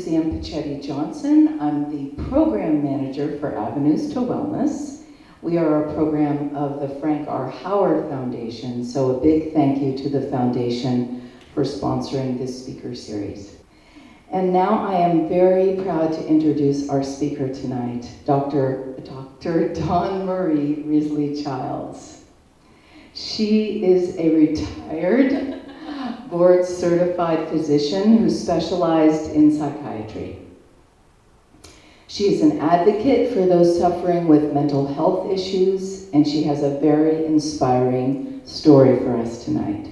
Sam Pichetti-Johnson. I'm the program manager for Avenues to Wellness. We are a program of the Frank R. Howard Foundation, so a big thank you to the foundation for sponsoring this speaker series. And now I am very proud to introduce our speaker tonight, Dr. Dawnmarie Risley-Childs. She is a retired board-certified physician who specialized in psychiatry. She is an advocate for those suffering with mental health issues, and she has a very inspiring story for us tonight.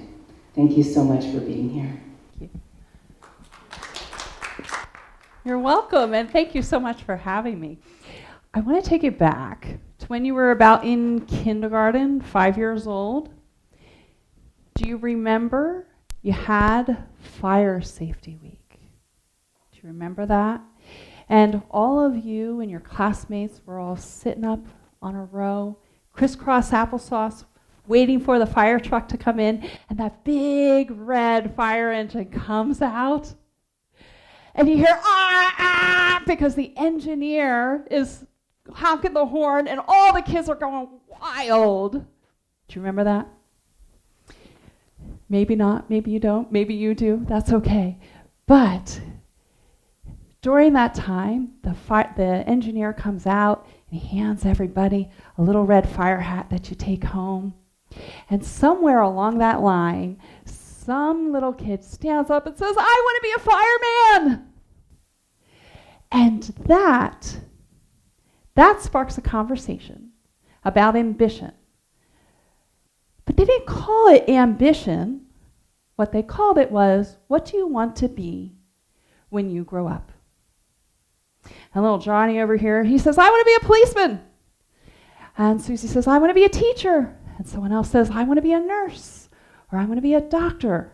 Thank you so much for being here. You're welcome, and thank you so much for having me. I want to take you back to when you were about in kindergarten, 5 years old. Do you remember you had Fire Safety Week? Do you remember that? And all of you and your classmates were all sitting up on a row, crisscross applesauce, waiting for the fire truck to come in, and that big red fire engine comes out. And you hear, ah, ah, because the engineer is honking the horn, and all the kids are going wild. Do you remember that? Maybe not, maybe you don't, maybe you do, that's okay. But during that time, the engineer comes out and he hands everybody a little red fire hat that you take home. And somewhere along that line, some little kid stands up and says, I want to be a fireman. And that sparks a conversation about ambition. But they didn't call it ambition. What they called it was, what do you want to be when you grow up? And little Johnny over here, he says, I want to be a policeman. And Susie says, I want to be a teacher. And someone else says, I want to be a nurse, or I want to be a doctor.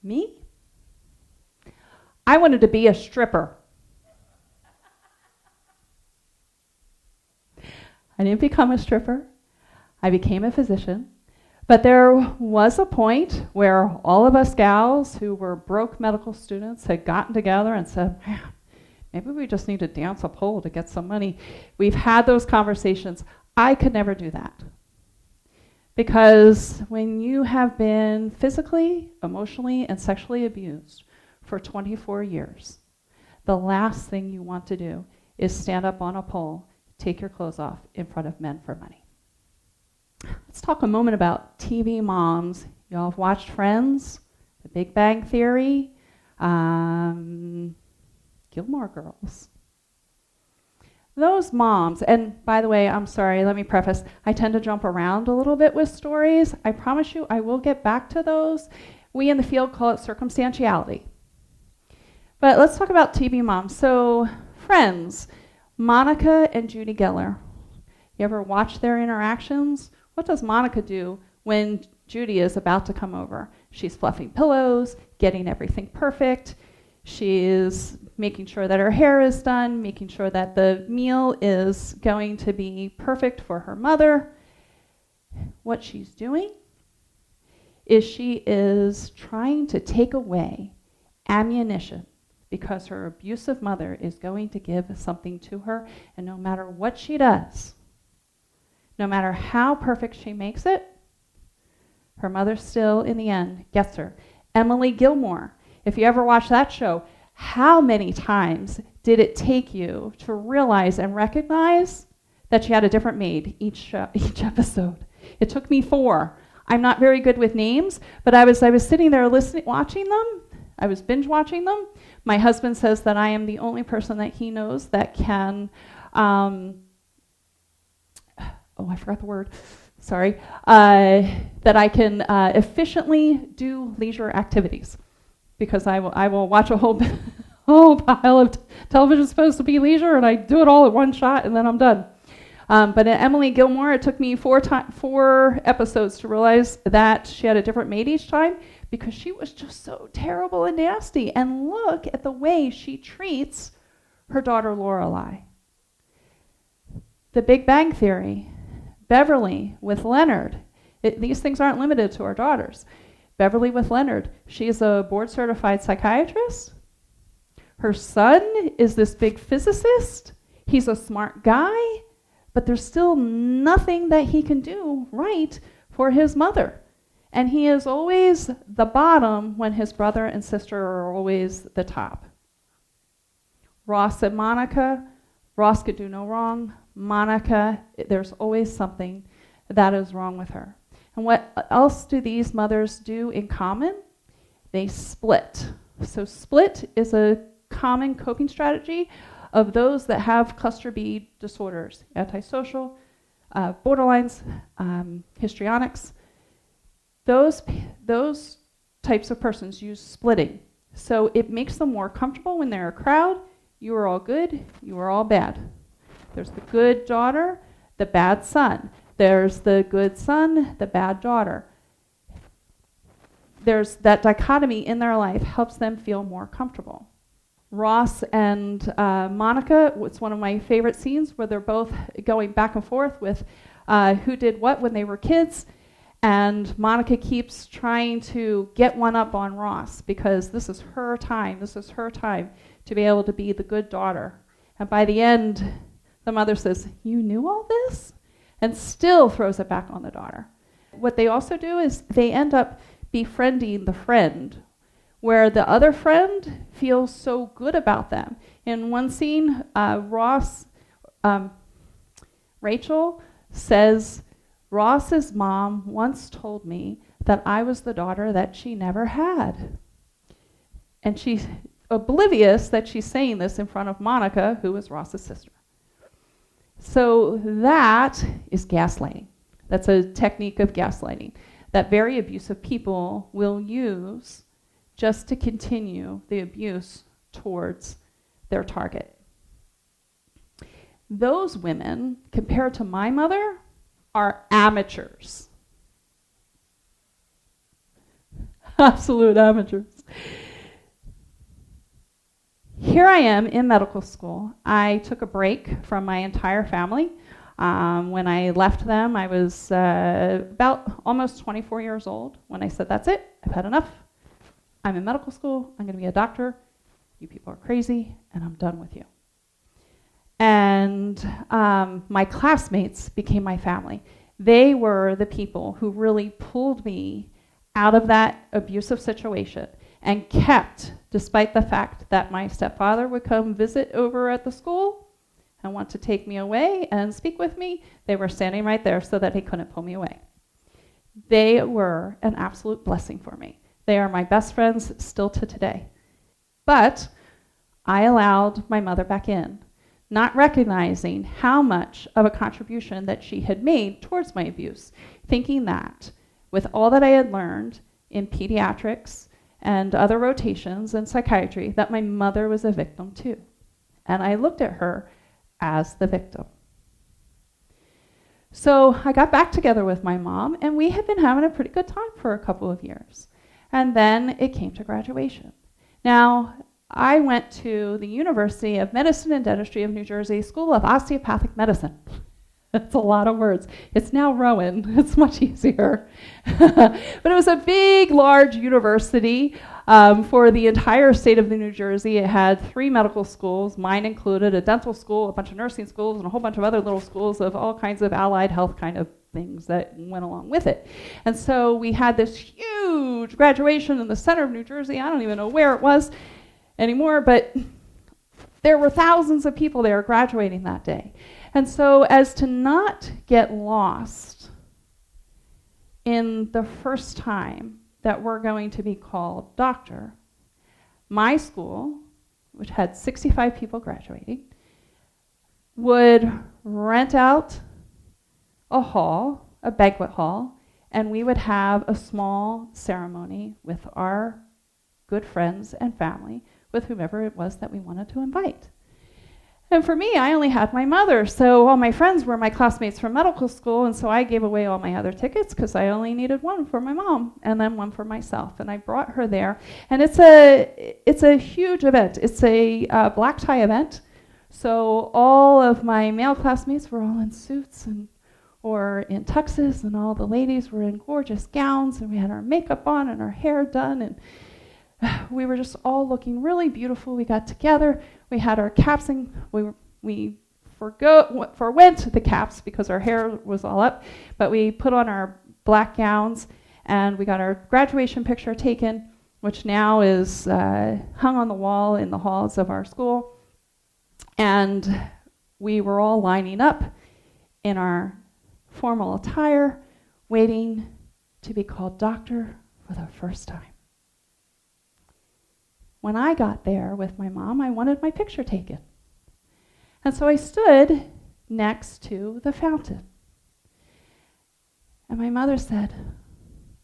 Me? I wanted to be a stripper. I didn't become a stripper. I became a physician. But there was a point where all of us gals who were broke medical students had gotten together and said, man, maybe we just need to dance a pole to get some money. We've had those conversations. I could never do that. Because when you have been physically, emotionally, and sexually abused for 24 years, the last thing you want to do is stand up on a pole, take your clothes off in front of men for money. Let's talk a moment about TV moms. Y'all have watched Friends, The Big Bang Theory, Gilmore Girls. Those moms, and by the way, I'm sorry, let me preface, I tend to jump around a little bit with stories. I promise you I will get back to those. We in the field call it circumstantiality. But let's talk about TV moms. So, Friends, Monica and Judy Geller. You ever watch their interactions? What does Monica do when Judy is about to come over? She's fluffing pillows, getting everything perfect. She is making sure that her hair is done, making sure that the meal is going to be perfect for her mother. What she's doing is she is trying to take away ammunition because her abusive mother is going to give something to her, and no matter what she does, no matter how perfect she makes it, her mother still, in the end, gets her. Emily Gilmore, if you ever watch that show, how many times did it take you to realize and recognize that she had a different maid each episode? It took me 4. I'm not very good with names, but I was sitting there listening, watching them. I was binge watching them. My husband says that I am the only person that he knows that can I forgot the word, sorry, that I can efficiently do leisure activities, because I will watch a whole pile of television supposed to be leisure, and I do it all at one shot, and then I'm done. But in Emily Gilmore, it took me 4 episodes to realize that she had a different maid each time, because she was just so terrible and nasty. And look at the way she treats her daughter Lorelai. The Big Bang Theory, Beverly with Leonard. These things aren't limited to our daughters. Beverly with Leonard, she's a board-certified psychiatrist. Her son is this big physicist. He's a smart guy, but there's still nothing that he can do right for his mother. And he is always the bottom when his brother and sister are always the top. Ross and Monica, Ross could do no wrong. Monica, there's always something that is wrong with her. And what else do these mothers do in common? They split. So split is a common coping strategy of those that have cluster B disorders, antisocial, borderlines, histrionics. Those types of persons use splitting. So it makes them more comfortable when they're a crowd. You are all good, you are all bad. There's the good daughter, the bad son. There's the good son, the bad daughter. There's that dichotomy in their life helps them feel more comfortable. Ross and Monica, it's one of my favorite scenes where they're both going back and forth with who did what when they were kids. And Monica keeps trying to get one up on Ross because this is her time. This is her time to be able to be the good daughter. And by the end, the mother says, "You knew all this?" And still throws it back on the daughter. What they also do is they end up befriending the friend, where the other friend feels so good about them. In one scene, Rachel says, "Ross's mom once told me that I was the daughter that she never had." And she's oblivious that she's saying this in front of Monica, who is Ross's sister. So that is gaslighting. That's a technique of gaslighting that very abusive people will use just to continue the abuse towards their target. Those women, compared to my mother, are amateurs. Absolute amateurs. Here I am in medical school. I took a break from my entire family. When I left them, I was about almost 24 years old when I said, "That's it, I've had enough. I'm in medical school, I'm going to be a doctor. You people are crazy, and I'm done with you." And my classmates became my family. They were the people who really pulled me out of that abusive situation and kept, despite the fact that my stepfather would come visit over at the school and want to take me away and speak with me, they were standing right there so that he couldn't pull me away. They were an absolute blessing for me. They are my best friends still to today. But I allowed my mother back in, not recognizing how much of a contribution that she had made towards my abuse, thinking that with all that I had learned in pediatrics and other rotations in psychiatry, that my mother was a victim too. And I looked at her as the victim. So I got back together with my mom, and we had been having a pretty good time for a couple of years. And then it came to graduation. Now, I went to the University of Medicine and Dentistry of New Jersey School of Osteopathic Medicine. That's a lot of words. It's now Rowan. It's much easier. But it was a big, large university for the entire state of New Jersey. It had 3 medical schools, mine included, a dental school, a bunch of nursing schools, and a whole bunch of other little schools of all kinds of allied health kind of things that went along with it. And so we had this huge graduation in the center of New Jersey. I don't even know where it was anymore, but there were thousands of people there graduating that day. And so as to not get lost in the first time that we're going to be called doctor, my school, which had 65 people graduating, would rent out a hall, a banquet hall, and we would have a small ceremony with our good friends and family, with whomever it was that we wanted to invite. And for me, I only had my mother, so all my friends were my classmates from medical school, and so I gave away all my other tickets because I only needed one for my mom and then one for myself, and I brought her there. And it's a huge event. It's a black tie event, so all of my male classmates were all in suits or in tuxes, and all the ladies were in gorgeous gowns, and we had our makeup on and our hair done, and we were just all looking really beautiful. We got together. We had our caps, and we forwent the caps because our hair was all up, but we put on our black gowns, and we got our graduation picture taken, which now is hung on the wall in the halls of our school. And we were all lining up in our formal attire, waiting to be called doctor for the first time. When I got there with my mom, I wanted my picture taken. And so I stood next to the fountain. And my mother said,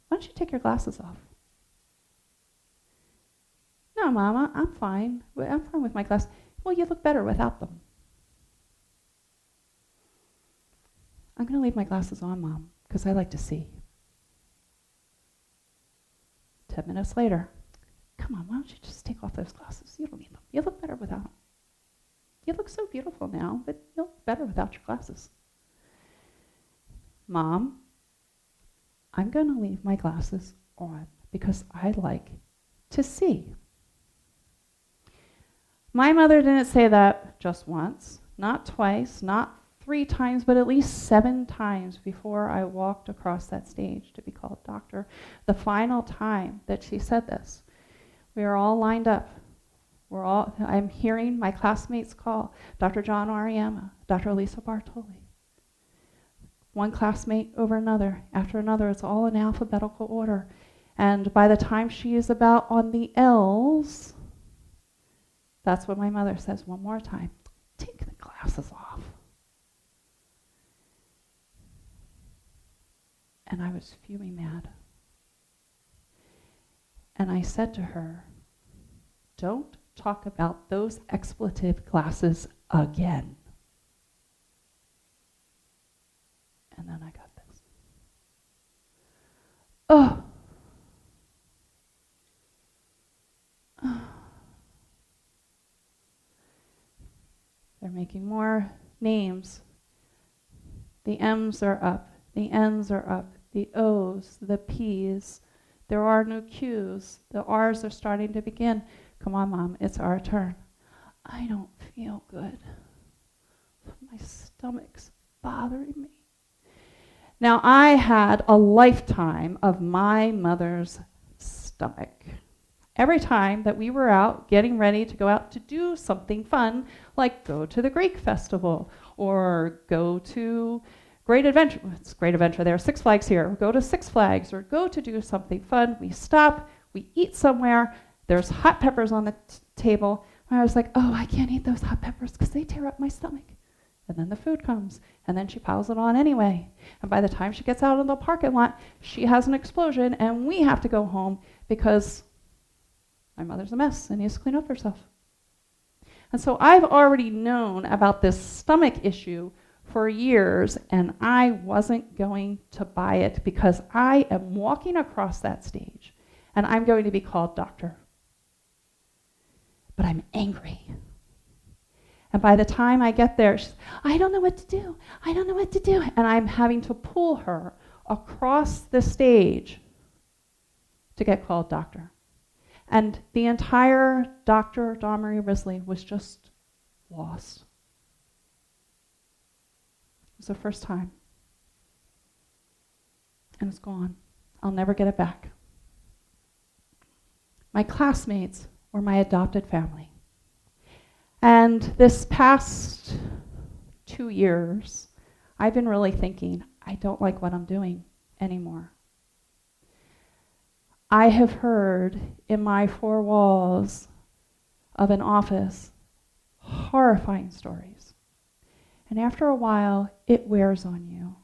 "Why don't you take your glasses off?" "No, Mama, I'm fine. I'm fine with my glasses." "Well, you look better without them." "I'm going to leave my glasses on, Mom, because I like to see." 10 minutes later, "Come on, why don't you just take off those glasses? You don't need them. You look better without them. You look so beautiful now, but you look better without your glasses." "Mom, I'm going to leave my glasses on because I like to see." My mother didn't say that just once, not twice, not 3 times, but at least 7 times before I walked across that stage to be called doctor. The final time that she said this, we were all lined up. I'm hearing my classmates call Dr. John Ariema, Dr. Elisa Bartoli. One classmate over another, after another. It's all in alphabetical order. And by the time she is about on the L's, that's what my mother says one more time. "Take the glasses off." And I was fuming mad. And I said to her, "Don't talk about those expletive glasses again." And then I got this. Oh. They're making more names. The M's are up. The N's are up. The O's, the P's. There are no Q's. The R's are starting to begin. "Come on, Mom, it's our turn." I don't feel good. My stomach's bothering me. Now, I had a lifetime of my mother's stomach. Every time that we were out getting ready to go out to do something fun, like go to the Greek festival or go to Great Adventure. It's Great Adventure there. Six Flags here. Go to Six Flags or go to do something fun. We stop. We eat somewhere. There's hot peppers on the table. I was like, "Oh, I can't eat those hot peppers because they tear up my stomach." And then the food comes, and then she piles it on anyway. And by the time she gets out of the parking lot, she has an explosion, and we have to go home because my mother's a mess and needs to clean up herself. And so I've already known about this stomach issue for years, and I wasn't going to buy it because I am walking across that stage, and I'm going to be called doctor. But I'm angry. And by the time I get there, she's, "I don't know what to do. I don't know what to do." And I'm having to pull her across the stage to get called doctor. And the entire Dr. Dawnmarie Risley was just lost. It was the first time. And it's gone. I'll never get it back. My classmates were my adopted family. And this past 2 years, I've been really thinking, I don't like what I'm doing anymore. I have heard in my 4 walls of an office horrifying stories. And after a while, it wears on you.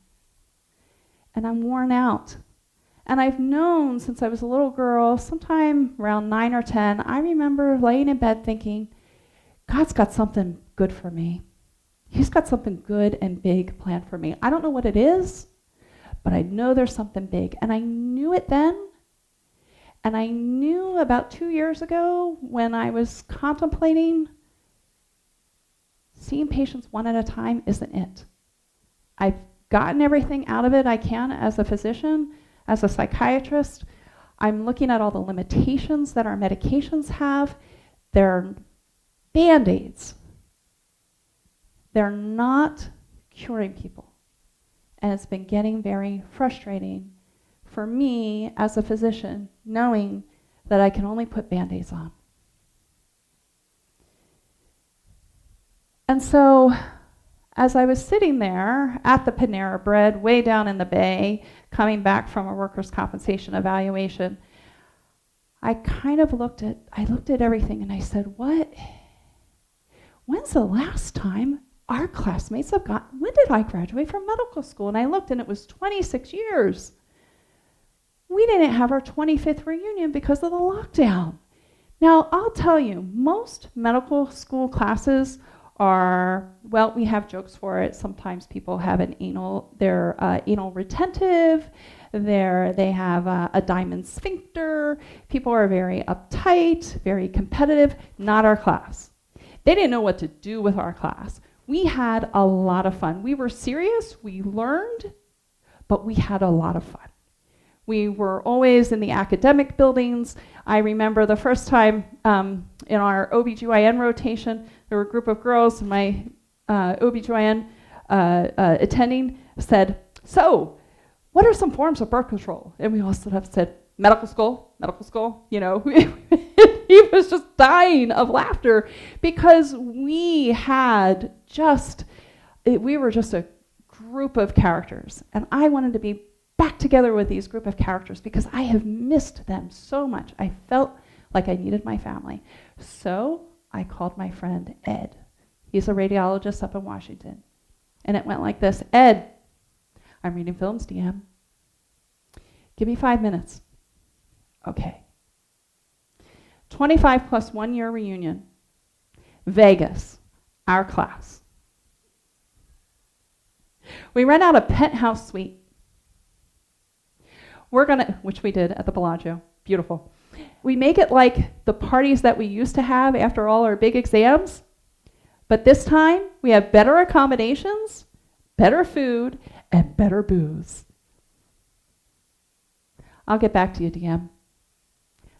And I'm worn out. And I've known since I was a little girl, sometime around 9 or 10, I remember laying in bed thinking, God's got something good for me. He's got something good and big planned for me. I don't know what it is, but I know there's something big. And I knew it then. And I knew about 2 years ago when I was contemplating seeing patients one at a time isn't it. I've gotten everything out of it I can as a physician, as a psychiatrist. I'm looking at all the limitations that our medications have. They're Band-Aids. They're not curing people. And it's been getting very frustrating for me as a physician, knowing that I can only put Band-Aids on. And so, as I was sitting there at the Panera Bread, way down in the Bay, coming back from a workers' compensation evaluation, I kind of looked at everything and I said, when's the last time our classmates have gotten, when did I graduate from medical school? And I looked and it was 26 years. We didn't have our 25th reunion because of the lockdown. Now, I'll tell you, most medical school classes are, well, we have jokes for it. Sometimes people have they're anal retentive, they have a diamond sphincter. People are very uptight, very competitive. Not our class. They didn't know what to do with our class. We had a lot of fun. We were serious, we learned, but we had a lot of fun. We were always in the academic buildings. I remember the first time in our OBGYN rotation, there were a group of girls, and my OBGYN attending said, "So, what are some forms of birth control?" And we all stood up and said, medical school, you know. He was just dying of laughter because we were just a group of characters. And I wanted to be back together with these group of characters because I have missed them so much. I felt like I needed my family. So I called my friend Ed. He's a radiologist up in Washington. And it went like this: "Ed, I'm reading films, DM. Give me 5 minutes." Okay. 25 plus 1 year reunion. Vegas, our class. We rent out a penthouse suite. Which we did at the Bellagio, beautiful. We make it like the parties that we used to have after all our big exams, but this time we have better accommodations, better food, and better booze. I'll get back to you, DM.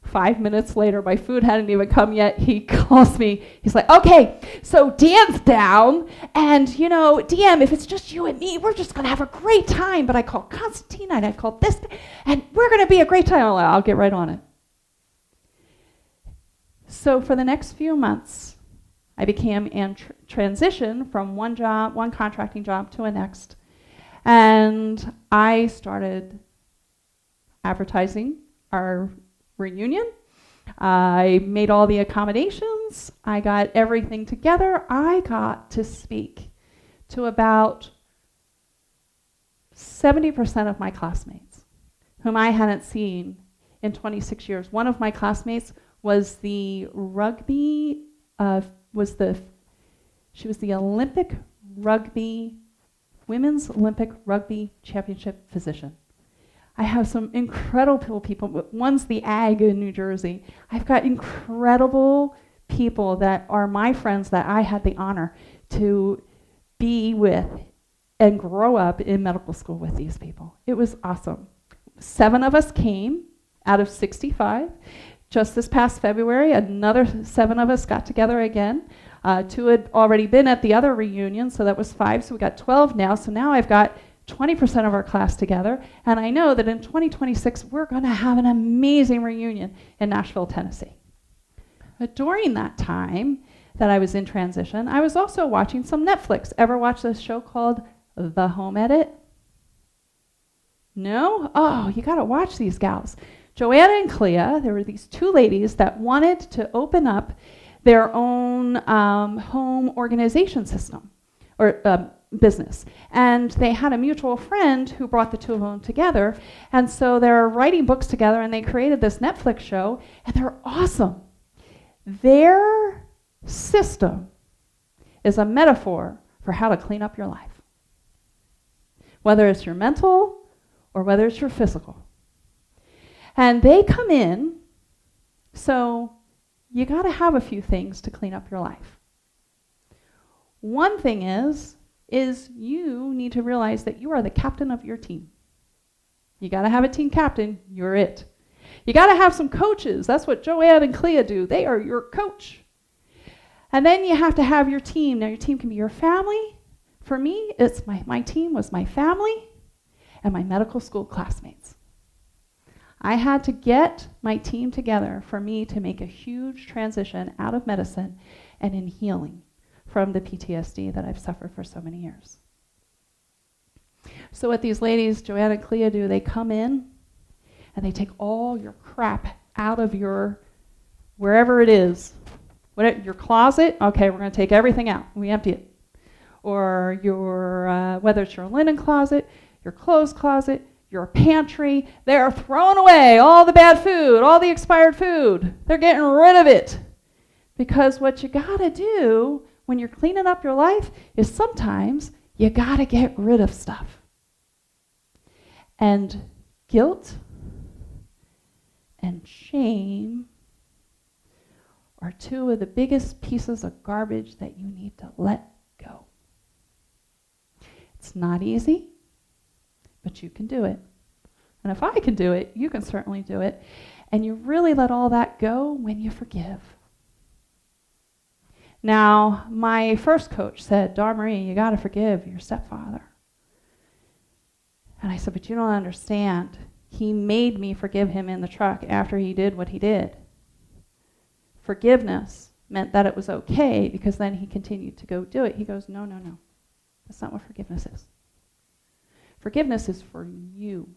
5 minutes later, my food hadn't even come yet. He calls me. He's like, "Okay, so Dan's down, and DM, if it's just you and me, we're just gonna have a great time." But I called Constantine and I called this, and we're gonna be a great time. I'll get right on it. So for the next few months, I became in transition from one contracting job to a next, and I started advertising our reunion. I made all the accommodations. I got everything together. I got to speak to about 70% of my classmates, whom I hadn't seen in 26 years. One of my classmates was the rugby, she was the Women's Olympic Rugby Championship physician. I have some incredible people. One's the Ag in New Jersey. I've got incredible people that are my friends that I had the honor to be with and grow up in medical school with these people. It was awesome. 7 of us came out of 65. Just this past February, another 7 of us got together again. 2 had already been at the other reunion, so that was 5. So we got 12 now. So now I've got 20% of our class together, and I know that in 2026 we're going to have an amazing reunion in Nashville, Tennessee. But during that time that I was in transition, I was also watching some Netflix. Ever watch this show called The Home Edit? No? Oh, you got to watch these gals. Joanna and Clea, there were these 2 ladies that wanted to open up their own home organization system, or business. And they had a mutual friend who brought the 2 of them together. And so they're writing books together, and they created this Netflix show, and they're awesome. Their system is a metaphor for how to clean up your life, whether it's your mental or whether it's your physical. And they come in, so you got to have a few things to clean up your life. One thing is you need to realize that you are the captain of your team. You got to have a team captain. You're it. You got to have some coaches. That's what Joanne and Clea do. They are your coach. And then you have to have your team. Now, your team can be your family. For me, it's my team was my family and my medical school classmates. I had to get my team together for me to make a huge transition out of medicine and in healing from the PTSD that I've suffered for so many years. So what these ladies, Joanne and Clea, do, they come in and they take all your crap out of your, wherever it is, your closet. Okay, we're going to take everything out. We empty it. Or your, whether it's your linen closet, your clothes closet, your pantry, they're throwing away all the bad food, all the expired food. They're getting rid of it. Because what you got to do when you're cleaning up your life is sometimes you got to get rid of stuff. And guilt and shame are two of the biggest pieces of garbage that you need to let go. It's not easy, but you can do it. And if I can do it, you can certainly do it. And you really let all that go when you forgive. Now, my first coach said, Dawnmarie, you got to forgive your stepfather. And I said, but you don't understand. He made me forgive him in the truck after he did what he did. Forgiveness meant that it was okay because then he continued to go do it. He goes, no. That's not what forgiveness is. Forgiveness is for you.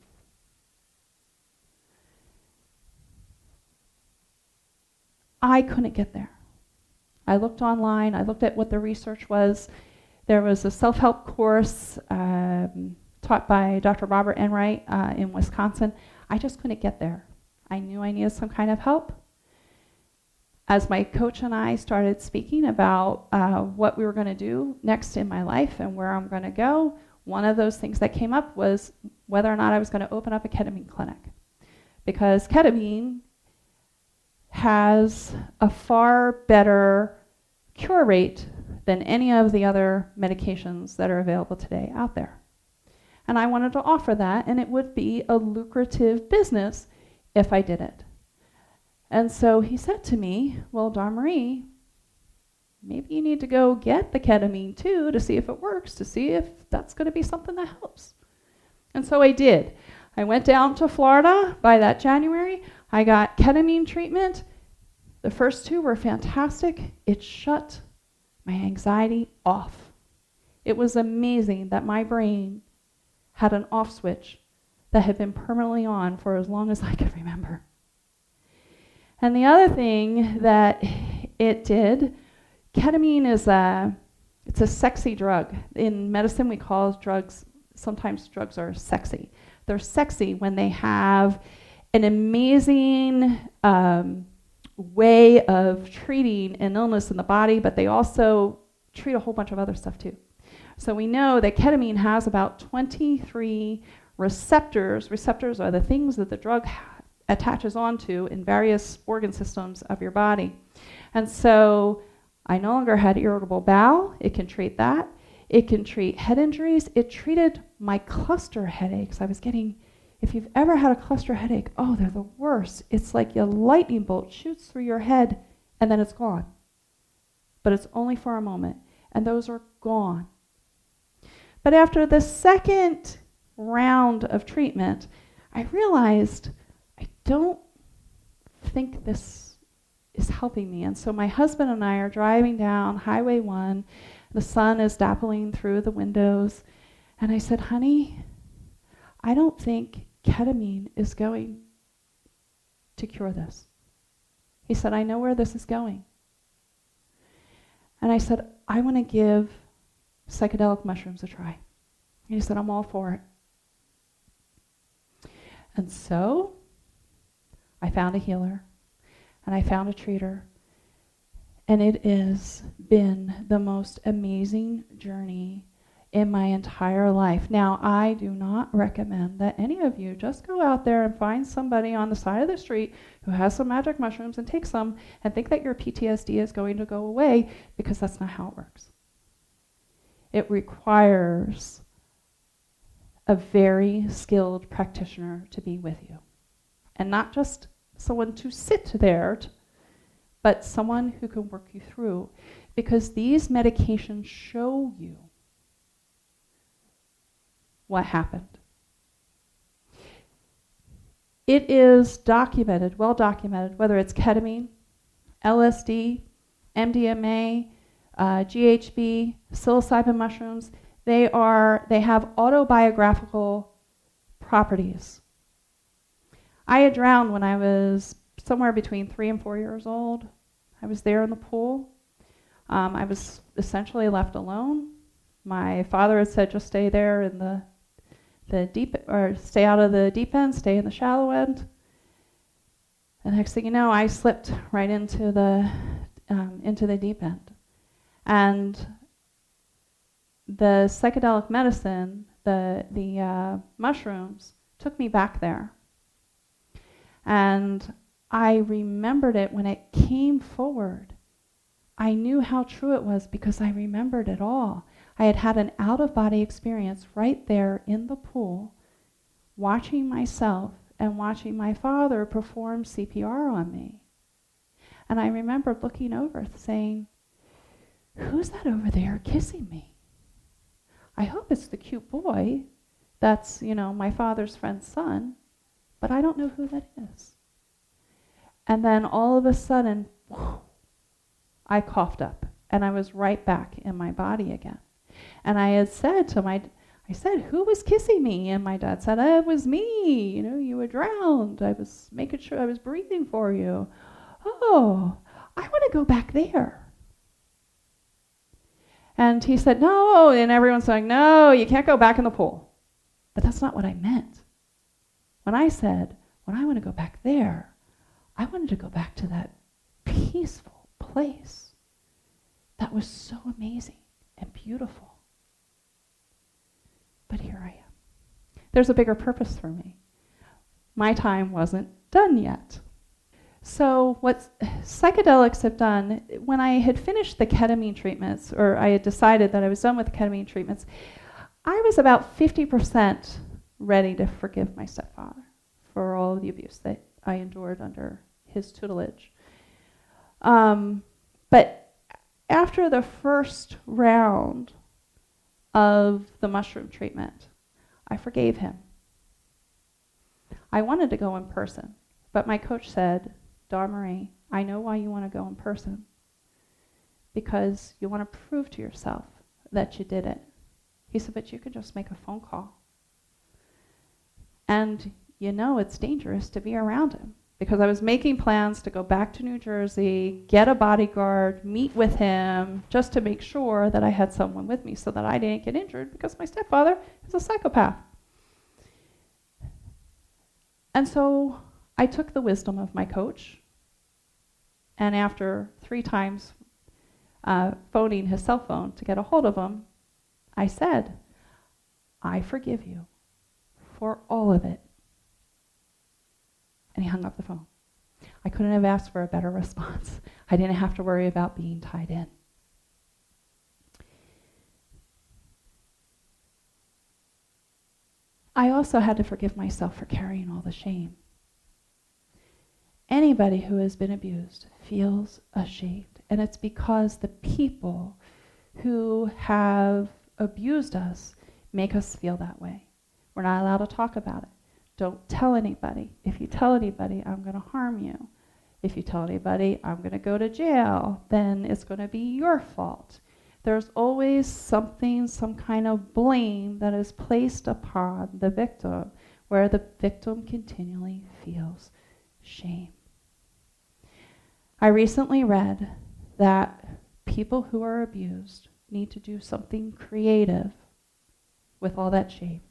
I couldn't get there. I looked online. I looked at what the research was. There was a self-help course taught by Dr. Robert Enright in Wisconsin. I just couldn't get there. I knew I needed some kind of help. As my coach and I started speaking about what we were going to do next in my life and where I'm going to go, one of those things that came up was whether or not I was going to open up a ketamine clinic. Because ketamine has a far better cure rate than any of the other medications that are available today out there. And I wanted to offer that, and it would be a lucrative business if I did it. And so he said to me, well, Dawnmarie, maybe you need to go get the ketamine too to see if it works, to see if that's going to be something that helps. And so I did. I went down to Florida by that January. I got ketamine treatment. The first 2 were fantastic. It shut my anxiety off. It was amazing that my brain had an off switch that had been permanently on for as long as I could remember. And the other thing that it did, ketamine is it's a sexy drug. In medicine, we call drugs, sometimes drugs are sexy. They're sexy when they have an amazing way of treating an illness in the body, but they also treat a whole bunch of other stuff too. So we know that ketamine has about 23 receptors. Receptors are the things that the drug attaches onto in various organ systems of your body. And so I no longer had irritable bowel. It can treat that. It can treat head injuries. It treated my cluster headaches. I was getting, if you've ever had a cluster headache, oh, they're the worst. It's like a lightning bolt shoots through your head and then it's gone. But it's only for a moment. And those are gone. But after the second round of treatment, I realized I don't think this is helping me. And so my husband and I are driving down Highway 1. The sun is dappling through the windows. And I said, honey, I don't think ketamine is going to cure this. He said, I know where this is going. And I said, I want to give psychedelic mushrooms a try. And he said, I'm all for it. And so I found a healer and I found a treater. And it has been the most amazing journey in my entire life. Now, I do not recommend that any of you just go out there and find somebody on the side of the street who has some magic mushrooms and take some and think that your PTSD is going to go away, because that's not how it works. It requires a very skilled practitioner to be with you. And not just someone to sit there, but someone who can work you through, because these medications show you what happened. It is documented, well documented, whether it's ketamine, LSD, MDMA, GHB, psilocybin mushrooms, they have autobiographical properties. I had drowned when I was somewhere between 3 and 4 years old. I was there in the pool. I was essentially left alone. My father had said, just stay there in the deep, or stay out of the deep end, stay in the shallow end. The next thing you know, I slipped right into the deep end. And the psychedelic medicine, the mushrooms, took me back there. And I remembered it when it came forward. I knew how true it was because I remembered it all. I had had an out-of-body experience right there in the pool, watching myself and watching my father perform CPR on me. And I remembered looking over saying, who's that over there kissing me? I hope it's the cute boy that's, my father's friend's son, but I don't know who that is. And then all of a sudden, whew, I coughed up, and I was right back in my body again. And I had said I said, who was kissing me? And my dad said, it was me. You were drowned. I was making sure I was breathing for you. Oh, I want to go back there. And he said, no. And everyone's saying, no, you can't go back in the pool. But that's not what I meant. When I said, when I want to go back there, I wanted to go back to that peaceful place that was so amazing and beautiful. But here I am. There's a bigger purpose for me. My time wasn't done yet. So what psychedelics have done, when I had finished the ketamine treatments, or I had decided that I was done with the ketamine treatments, I was about 50% ready to forgive my stepfather for all of the abuse that I endured under his tutelage. But after the first round of the mushroom treatment, I forgave him. I wanted to go in person, but my coach said, Dawnmarie, I know why you want to go in person. Because you want to prove to yourself that you did it. He said, but you could just make a phone call. And it's dangerous to be around him. Because I was making plans to go back to New Jersey, get a bodyguard, meet with him, just to make sure that I had someone with me so that I didn't get injured, because my stepfather is a psychopath. And so I took the wisdom of my coach, and after 3 times phoning his cell phone to get a hold of him, I said, I forgive you for all of it. And he hung up the phone. I couldn't have asked for a better response. I didn't have to worry about being tied in. I also had to forgive myself for carrying all the shame. Anybody who has been abused feels ashamed, and it's because the people who have abused us make us feel that way. We're not allowed to talk about it. Don't tell anybody. If you tell anybody, I'm going to harm you. If you tell anybody, I'm going to go to jail, then it's going to be your fault. There's always something, some kind of blame that is placed upon the victim, where the victim continually feels shame. I recently read that people who are abused need to do something creative with all that shame.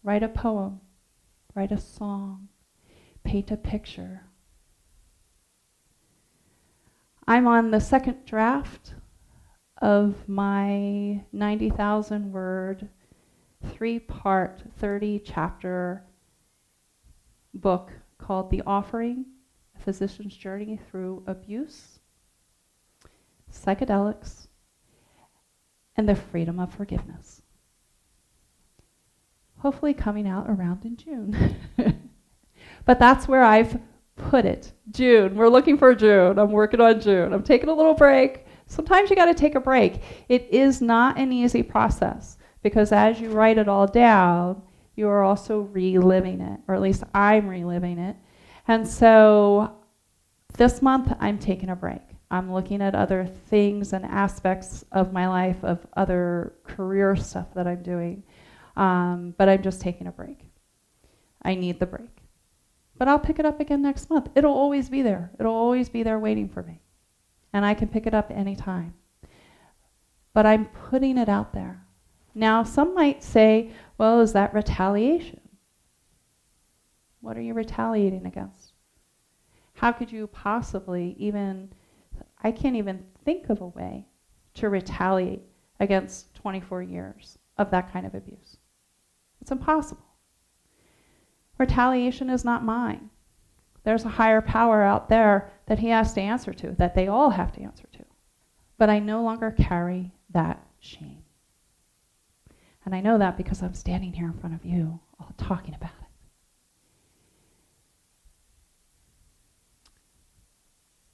Write a poem, write a song, paint a picture. I'm on the second draft of my 90,000 word, 3-part, 30-chapter book called The Offering, A Physician's Journey Through Abuse, Psychedelics, and the Freedom of Forgiveness. Hopefully coming out around in June. But that's where I've put it. June. We're looking for June. I'm working on June. I'm taking a little break. Sometimes you got to take a break. It is not an easy process because as you write it all down, you are also reliving it, or at least I'm reliving it. And so this month I'm taking a break. I'm looking at other things and aspects of my life, of other career stuff that I'm doing. But I'm just taking a break. I need the break. But I'll pick it up again next month. It'll always be there. It'll always be there waiting for me. And I can pick it up anytime. But I'm putting it out there. Now, some might say, well, is that retaliation? What are you retaliating against? How could you possibly even, I can't even think of a way to retaliate against 24 years of that kind of abuse. It's impossible. Retaliation is not mine. There's a higher power out there that he has to answer to, that they all have to answer to. But I no longer carry that shame. And I know that because I'm standing here in front of you, all talking about it.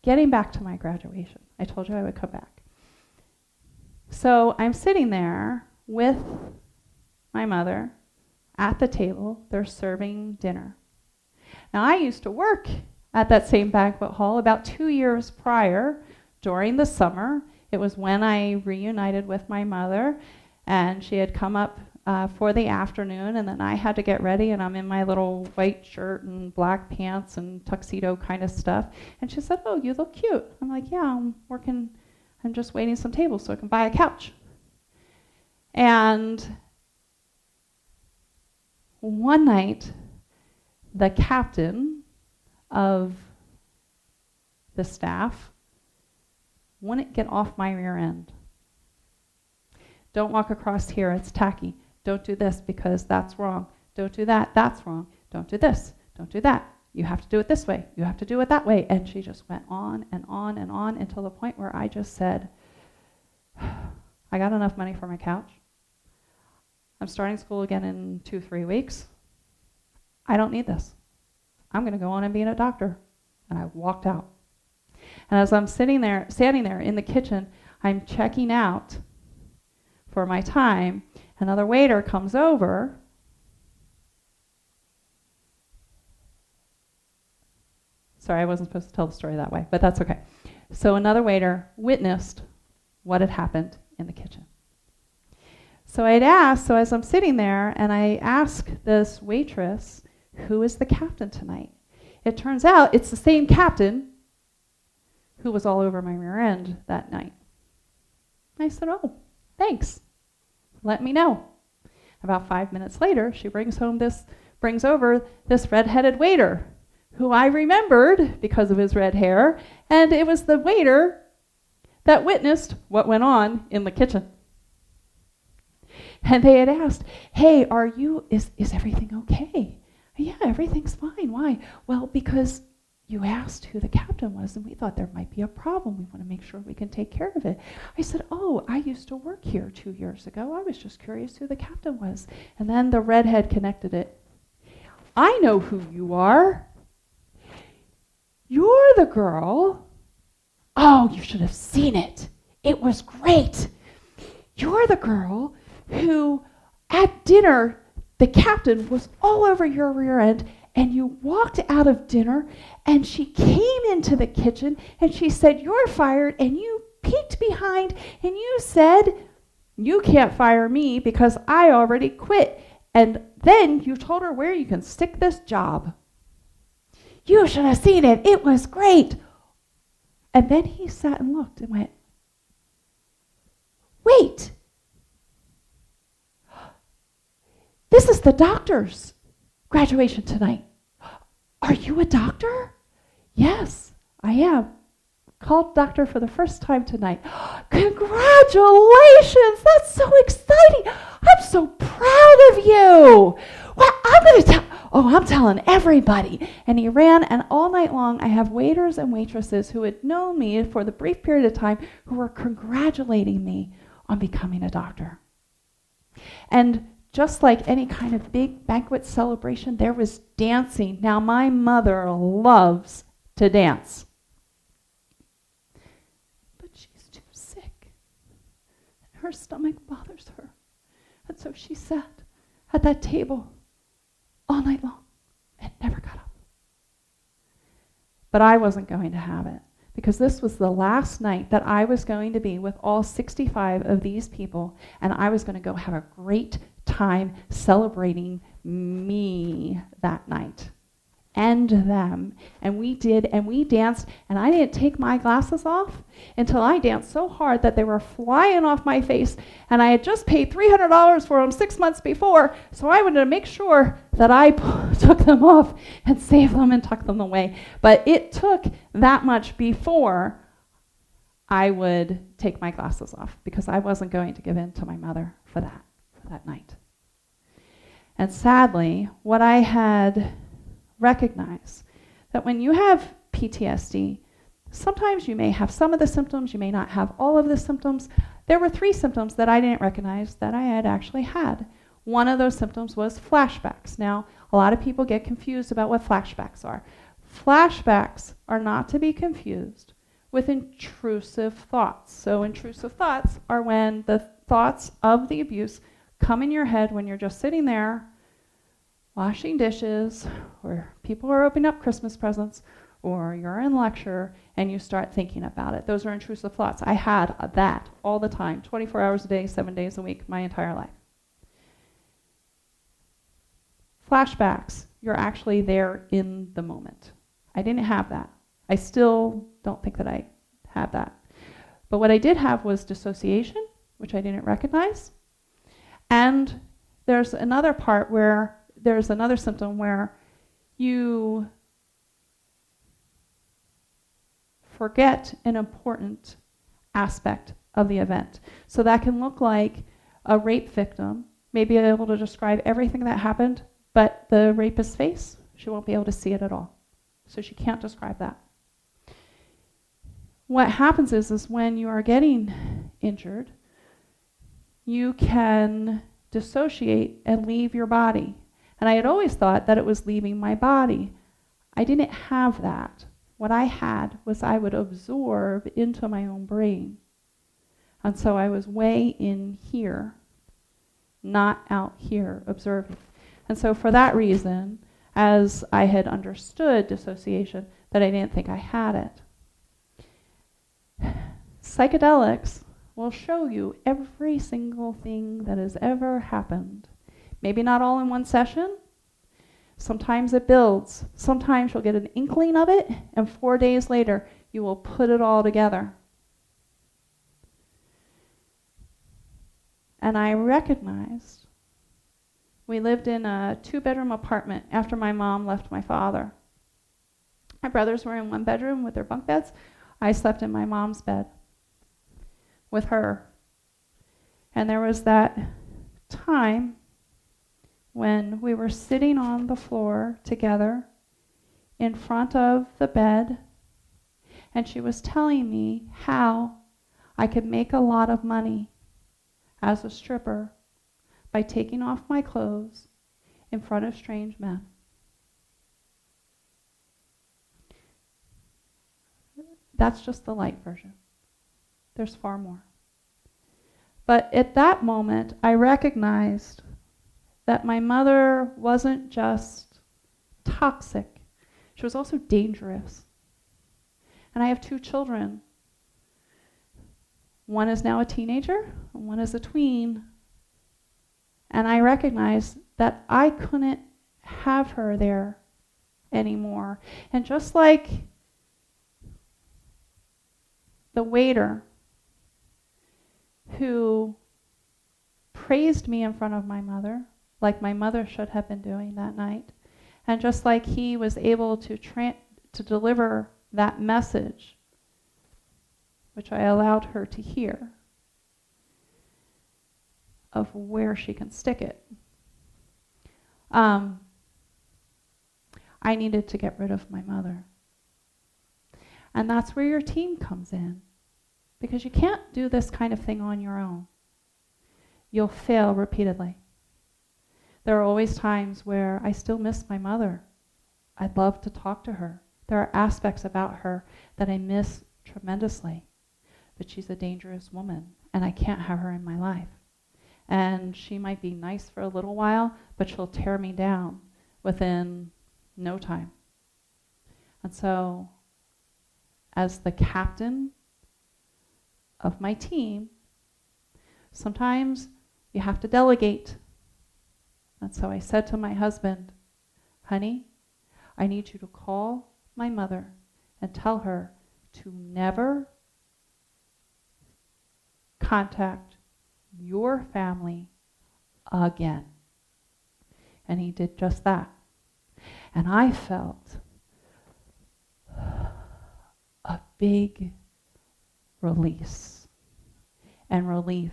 Getting back to my graduation, I told you I would come back. So I'm sitting there with my mother at the table. They're serving dinner. Now, I used to work at that same banquet hall about 2 years prior during the summer. It was when I reunited with my mother, and she had come up for the afternoon, and then I had to get ready, and I'm in my little white shirt and black pants and tuxedo kind of stuff. And she said, "Oh, you look cute." I'm like, "Yeah, I'm just waiting some tables so I can buy a couch." And one night, the captain of the staff wouldn't get off my rear end. "Don't walk across here, it's tacky. Don't do this because that's wrong. Don't do that, that's wrong. Don't do this, don't do that. You have to do it this way, you have to do it that way." And she just went on and on and on until the point where I just said, "I got enough money for my couch. I'm starting school again in 2-3 weeks. I don't need this. I'm going to go on and be a doctor." And I walked out. And as I'm standing there in the kitchen, I'm checking out for my time. Another waiter comes over. Sorry, I wasn't supposed to tell the story that way, but that's okay. So another waiter witnessed what had happened in the kitchen. So I'd asked, so as I'm sitting there, and I asked this waitress, "Who is the captain tonight?" It turns out it's the same captain who was all over my rear end that night. I said, "Oh, thanks. Let me know." About 5 minutes later, she brings over this red-headed waiter, who I remembered because of his red hair, and it was the waiter that witnessed what went on in the kitchen. And they had asked, "Hey, is everything okay?" "Yeah, everything's fine." "Why?" "Well, because you asked who the captain was, and we thought there might be a problem. We want to make sure we can take care of it." I said, "Oh, I used to work here 2 years ago. I was just curious who the captain was." And then the redhead connected it. "I know who you are. You're the girl. Oh, you should have seen it. It was great. You're the girl who, at dinner, the captain was all over your rear end, and you walked out of dinner, and she came into the kitchen, and she said, 'You're fired,' and you peeked behind, and you said, 'You can't fire me because I already quit.' And then you told her where you can stick this job. You should have seen it. It was great." And then he sat and looked and went, "Wait. This is the doctor's graduation tonight. Are you a doctor?" "Yes, I am. Called doctor for the first time tonight." "Congratulations! That's so exciting. I'm so proud of you. Well, I'm telling everybody." And he ran, and all night long I have waiters and waitresses who had known me for the brief period of time who were congratulating me on becoming a doctor. And just like any kind of big banquet celebration, there was dancing. Now, my mother loves to dance, but she's too sick. Her stomach bothers her. And so she sat at that table all night long and never got up. But I wasn't going to have it, because this was the last night that I was going to be with all 65 of these people, and I was going to go have a great time celebrating me that night and them. And we did, and we danced, and I didn't take my glasses off until I danced so hard that they were flying off my face, and I had just paid $300 for them 6 months before, so I wanted to make sure that I took them off and saved them and tucked them away. But it took that much before I would take my glasses off, because I wasn't going to give in to my mother for that night. And sadly, what I had recognized, that when you have PTSD, sometimes you may have some of the symptoms, you may not have all of the symptoms. There were 3 symptoms that I didn't recognize that I had actually had. One of those symptoms was flashbacks. Now, a lot of people get confused about what flashbacks are. Flashbacks are not to be confused with intrusive thoughts. So intrusive thoughts are when the thoughts of the abuse come in your head when you're just sitting there washing dishes, or people are opening up Christmas presents, or you're in lecture and you start thinking about it. Those are intrusive thoughts. I had that all the time, 24 hours a day, 7 days a week, my entire life. Flashbacks, you're actually there in the moment. I didn't have that. I still don't think that I have that. But what I did have was dissociation, which I didn't recognize. And there's another part where there's another symptom where you forget an important aspect of the event. So that can look like a rape victim may be able to describe everything that happened, but the rapist's face, she won't be able to see it at all. So she can't describe that. What happens is when you are getting injured, you can dissociate and leave your body. And I had always thought that it was leaving my body. I didn't have that. What I had was I would absorb into my own brain. And so I was way in here, not out here observing. And so for that reason, as I had understood dissociation, that I didn't think I had it. Psychedelics will show you every single thing that has ever happened. Maybe not all in one session. Sometimes it builds. Sometimes you'll get an inkling of it, and 4 days later, you will put it all together. And I recognized we lived in a 2-bedroom apartment after my mom left my father. My brothers were in 1 bedroom with their bunk beds. I slept in my mom's bed with her. And there was that time when we were sitting on the floor together in front of the bed, and she was telling me how I could make a lot of money as a stripper by taking off my clothes in front of strange men. That's just the light version. There's far more. But at that moment, I recognized that my mother wasn't just toxic, she was also dangerous. And I have 2 children. One is now a teenager, and one is a tween. And I recognized that I couldn't have her there anymore. And just like the waiter who praised me in front of my mother, like my mother should have been doing that night, and just like he was able to deliver that message, which I allowed her to hear, of where she can stick it. I needed to get rid of my mother. And that's where your team comes in, because you can't do this kind of thing on your own. You'll fail repeatedly. There are always times where I still miss my mother. I'd love to talk to her. There are aspects about her that I miss tremendously. But she's a dangerous woman, and I can't have her in my life. And she might be nice for a little while, but she'll tear me down within no time. And so, as the captain of my team, sometimes you have to delegate. And so I said to my husband, honey, I need you to call my mother and tell her to never contact your family again. And he did just that. And I felt a big release and relief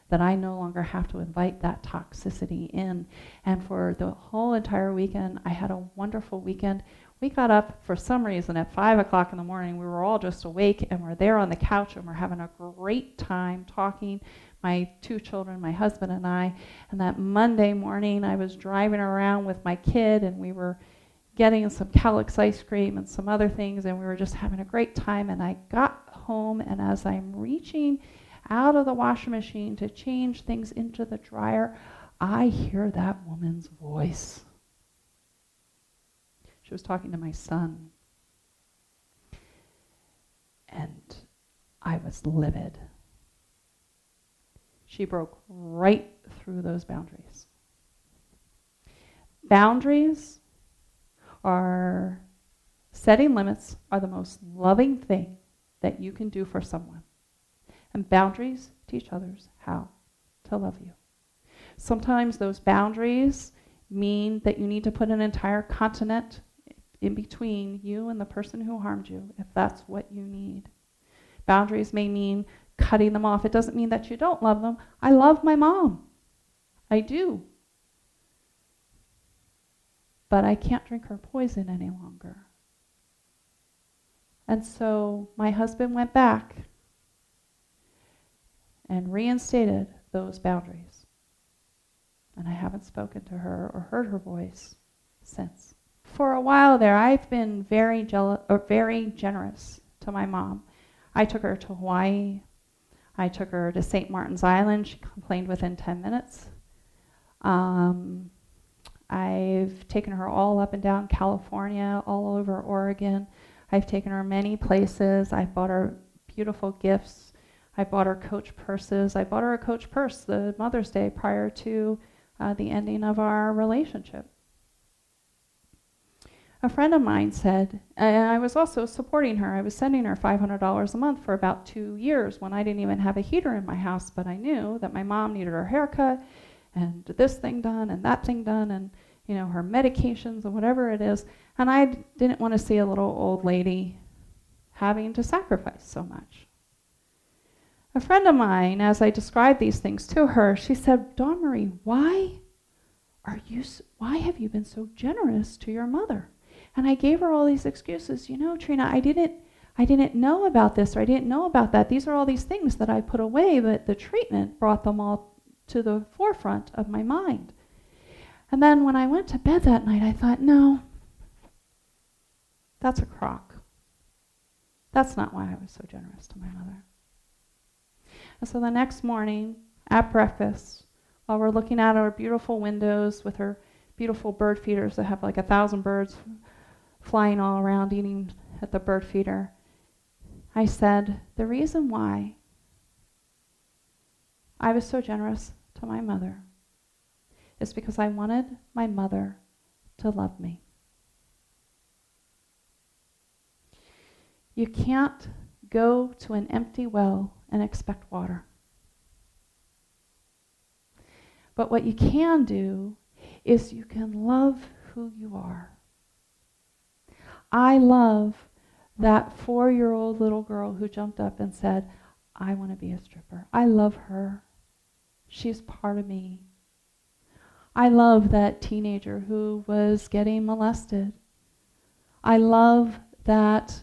that I no longer have to invite that toxicity in. And for the whole entire weekend, I had a wonderful weekend. We got up for some reason at 5 o'clock in the morning. We were all just awake, and we're there on the couch, and we're having a great time talking, my 2 children, my husband and I. And that Monday morning, I was driving around with my kid, and we were getting some Calyx ice cream and some other things, and we were just having a great time. And I got home, and as I'm reaching out of the washing machine to change things into the dryer, I hear that woman's voice. She was talking to my son. And I was livid. She broke right through those boundaries. Boundaries are, setting limits are the most loving thing that you can do for someone. And boundaries teach others how to love you. Sometimes those boundaries mean that you need to put an entire continent in between you and the person who harmed you, if that's what you need. Boundaries may mean cutting them off. It doesn't mean that you don't love them. I love my mom. I do. But I can't drink her poison any longer. And so my husband went back and reinstated those boundaries. And I haven't spoken to her or heard her voice since. For a while there, I've been very generous to my mom. I took her to Hawaii. I took her to St. Martin's Island. She complained within 10 minutes. I've taken her all up and down California, all over Oregon. I've taken her many places. I bought her beautiful gifts. I bought her Coach purses. I bought her a Coach purse the Mother's Day prior to the ending of our relationship. A friend of mine said, and I was also supporting her, I was sending her $500 a month for about 2 years when I didn't even have a heater in my house, but I knew that my mom needed her haircut and this thing done and that thing done and her medications and whatever it is. And I didn't want to see a little old lady having to sacrifice so much. A friend of mine, as I described these things to her, she said, Dawnmarie, why have you been so generous to your mother? And I gave her all these excuses. Trina, I didn't know about this or I didn't know about that. These are all these things that I put away, but the treatment brought them all to the forefront of my mind. And then when I went to bed that night, I thought, no, that's a crock. That's not why I was so generous to my mother. And so the next morning at breakfast, while we're looking out our beautiful windows with her beautiful bird feeders that have like 1,000 birds flying all around eating at the bird feeder, I said, the reason why I was so generous to my mother is because I wanted my mother to love me. You can't go to an empty well and expect water. But what you can do is you can love who you are. I love that 4-year-old little girl who jumped up and said, I want to be a stripper. I love her. She's part of me. I love that teenager who was getting molested. I love that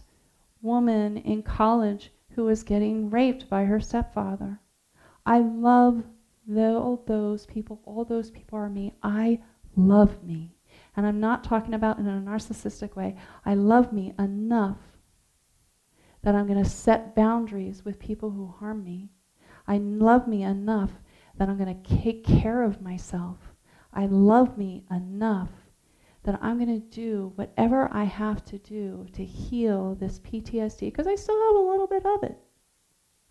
woman in college who was getting raped by her stepfather. I love all those people are me. I love me. And I'm not talking about in a narcissistic way. I love me enough that I'm going to set boundaries with people who harm me. I love me enough that I'm going to take care of myself. I love me enough that I'm going to do whatever I have to do to heal this PTSD, because I still have a little bit of it.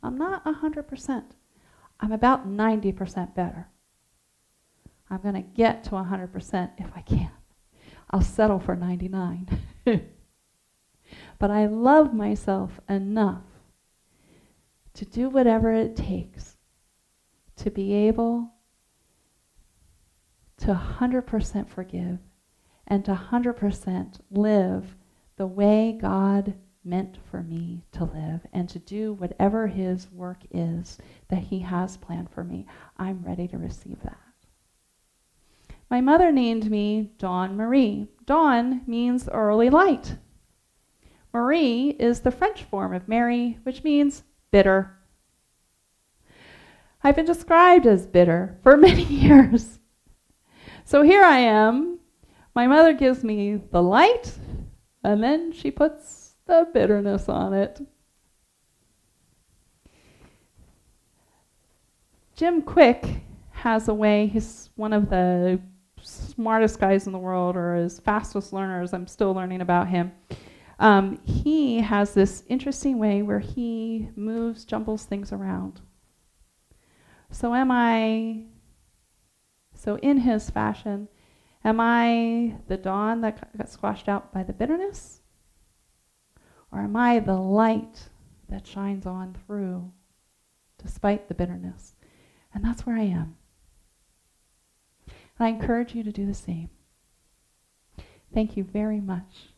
I'm not 100%. I'm about 90% better. I'm going to get to 100% if I can. I'll settle for 99. But I love myself enough to do whatever it takes to be able to 100% forgive and to 100% live the way God meant for me to live, and to do whatever His work is that He has planned for me. I'm ready to receive that. My mother named me Dawnmarie. Dawn means early light. Marie is the French form of Mary, which means bitter. I've been described as bitter for many years. So here I am. My mother gives me the light, and then she puts the bitterness on it. Jim Quick has a way, he's one of the smartest guys in the world, or his fastest learners. I'm still learning about him. He has this interesting way where he jumbles things around. So in his fashion, am I the dawn that got squashed out by the bitterness? Or am I the light that shines on through despite the bitterness? And that's where I am. And I encourage you to do the same. Thank you very much.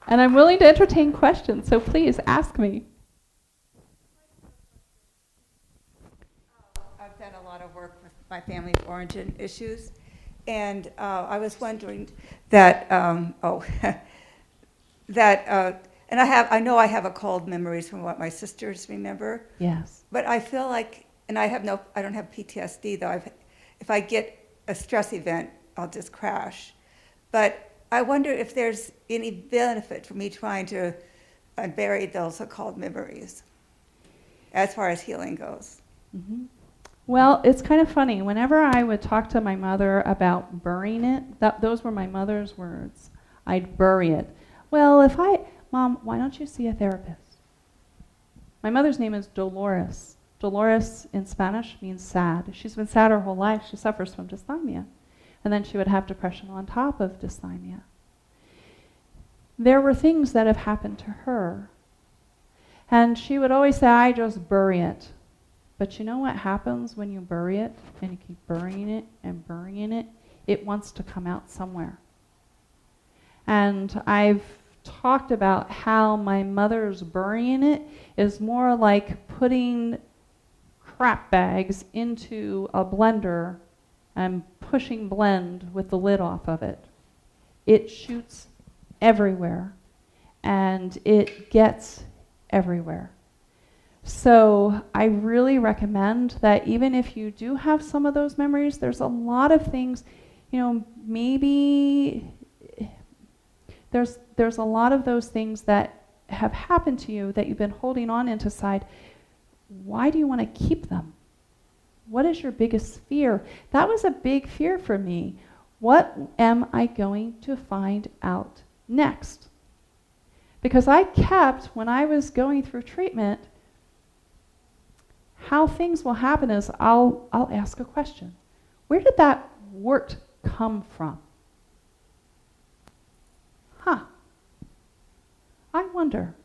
And I'm willing to entertain questions, so please ask me. I've done a lot of work with my family's origin issues, and I was wondering that, and I know I have occult memories from what my sisters remember. Yes. But I feel like, and I don't have PTSD though. If I get a stress event, I'll just crash. But I wonder if there's any benefit for me trying to bury those occult memories as far as healing goes. Mm-hmm. Well, it's kind of funny. Whenever I would talk to my mother about burying it, those were my mother's words. I'd bury it. Well, Mom, why don't you see a therapist? My mother's name is Dolores. Dolores in Spanish means sad. She's been sad her whole life. She suffers from dysthymia. And then she would have depression on top of dysthymia. There were things that have happened to her. And she would always say, I just bury it. But you know what happens when you bury it and you keep burying it and burying it? It wants to come out somewhere. And I've talked about how my mother's burying it is more like putting crap bags into a blender and pushing blend with the lid off of it. It shoots everywhere, and it gets everywhere. So I really recommend that even if you do have some of those memories, there's a lot of things, maybe there's a lot of those things that have happened to you that you've been holding on inside. Why do you want to keep them? What is your biggest fear? That was a big fear for me. What am I going to find out next? Because I kept, when I was going through treatment, how things will happen is I'll ask a question. Where did that wart come from? I wonder.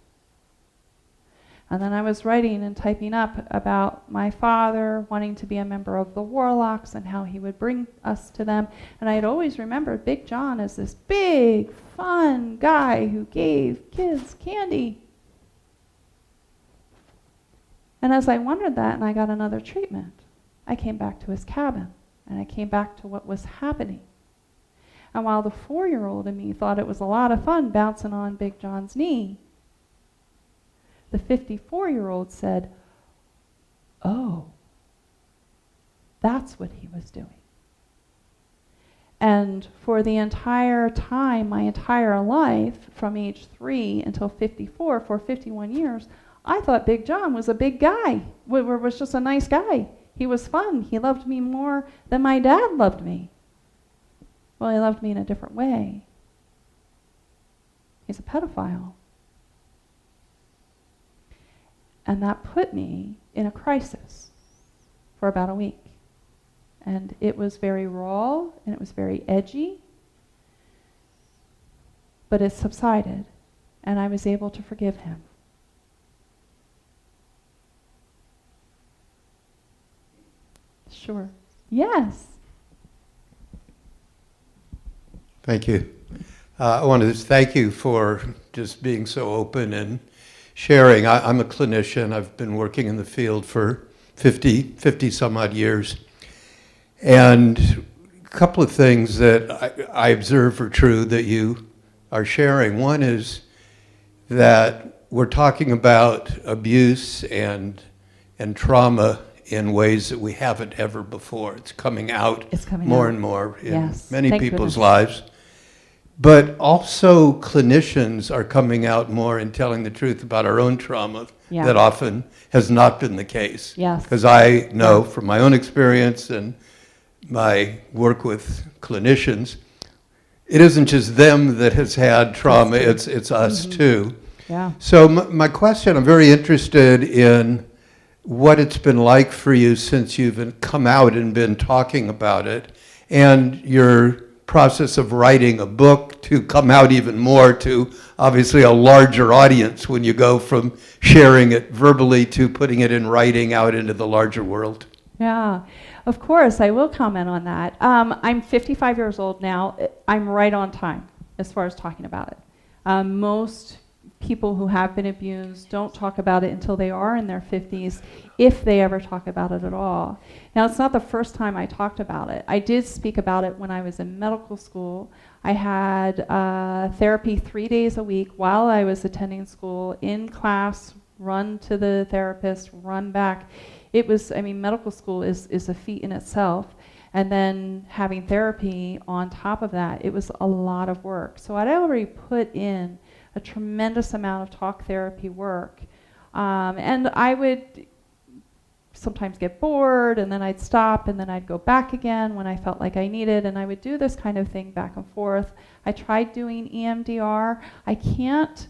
And then I was writing and typing up about my father wanting to be a member of the Warlocks and how he would bring us to them. And I had always remembered Big John as this big, fun guy who gave kids candy. And as I wondered that and I got another treatment, I came back to his cabin and I came back to what was happening. And while the 4-year-old in me thought it was a lot of fun bouncing on Big John's knee, the 54-year-old said, oh, that's what he was doing. And for the entire time, my entire life, from age 3 until 54, for 51 years, I thought Big John was a big guy, was just a nice guy. He was fun. He loved me more than my dad loved me. Well, he loved me in a different way. He's a pedophile. And that put me in a crisis for about a week. And it was very raw, and it was very edgy, but it subsided, and I was able to forgive him. Sure. Yes. Thank you. I want to thank you for just being so open and sharing. I'm a clinician. I've been working in the field for 50 some odd years. And a couple of things that I observe are true that you are sharing. One is that we're talking about abuse and trauma in ways that we haven't ever before. It's coming out more and more in many people's lives. But also clinicians are coming out more and telling the truth about our own trauma that often has not been the case. Because I know from my own experience and my work with clinicians, it isn't just them that has had trauma, it's us too. So my question, I'm very interested in what it's been like for you since you've come out and been talking about it, and your process of writing a book to come out even more to obviously a larger audience when you go from sharing it verbally to putting it in writing out into the larger world. Yeah, of course, I will comment on that. I'm 55 years old now. I'm right on time as far as talking about it. Most people who have been abused don't talk about it until they are in their 50s, if they ever talk about it at all. Now, it's not the first time I talked about it. I did speak about it when I was in medical school. I had therapy 3 days a week while I was attending school, in class, run to the therapist, run back. It was, I mean, medical school is a feat in itself. And then having therapy on top of that, it was a lot of work. So I'd already put in a tremendous amount of talk therapy work. And I would sometimes get bored, and then I'd stop, and then I'd go back again when I felt like I needed, and I would do this kind of thing back and forth. I tried doing EMDR. I can't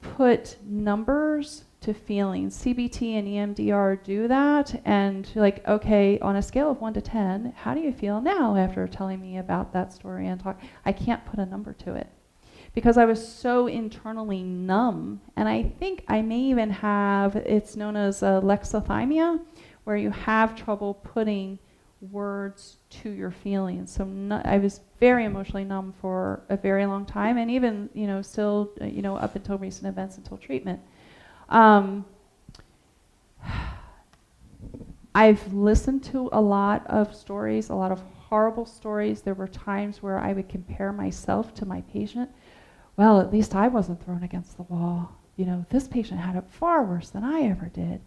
put numbers to feelings. CBT and EMDR do that, and like, okay, on a scale of 1 to 10, how do you feel now after telling me about that story and talk? I can't put a number to it, because I was so internally numb. And I think I may even have, it's known as alexithymia, where you have trouble putting words to your feelings. So I was very emotionally numb for a very long time, and even, still, up until recent events, until treatment. I've listened to a lot of stories, a lot of horrible stories. There were times where I would compare myself to my patient. Well, at least I wasn't thrown against the wall. This patient had it far worse than I ever did.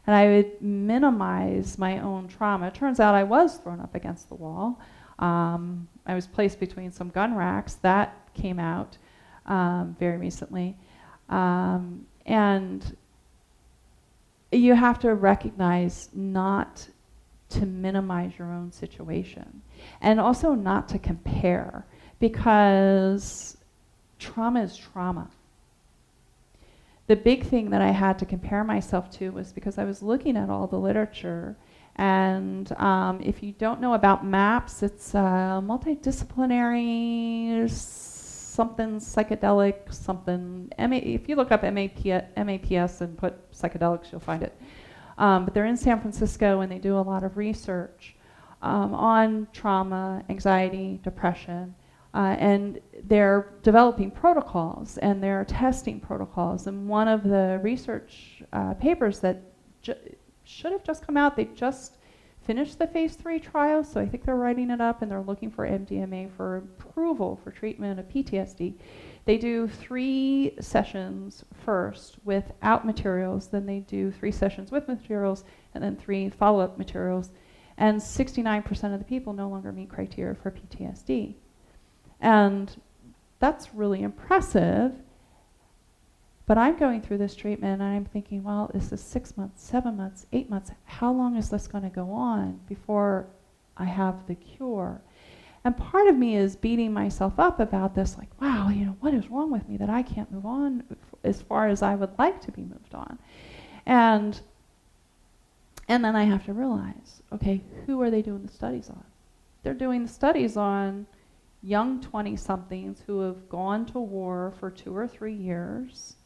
And I would minimize my own trauma. It turns out I was thrown up against the wall. I was placed between some gun racks. That came out very recently. And you have to recognize not to minimize your own situation, and also not to compare, because trauma is trauma. The big thing that I had to compare myself to was because I was looking at all the literature, and if you don't know about MAPS, it's multidisciplinary something psychedelic something. If you look up MAPS and put psychedelics, you'll find it. But they're in San Francisco, and they do a lot of research on trauma, anxiety, depression. And they're developing protocols, and they're testing protocols. And one of the research papers that should have just come out, they just finished the phase 3 trial, so I think they're writing it up and they're looking for MDMA for approval for treatment of PTSD. They do 3 sessions first without materials, then they do 3 sessions with materials, and then 3 follow-up materials. And 69% of the people no longer meet criteria for PTSD. And that's really impressive. But I'm going through this treatment and I'm thinking, well, is this 6 months, 7 months, 8 months? How long is this going to go on before I have the cure? And part of me is beating myself up about this, like, wow, what is wrong with me that I can't move on as far as I would like to be moved on? And then I have to realize, okay, who are they doing the studies on? They're doing the studies on young 20-somethings who have gone to war for 2 or 3 years,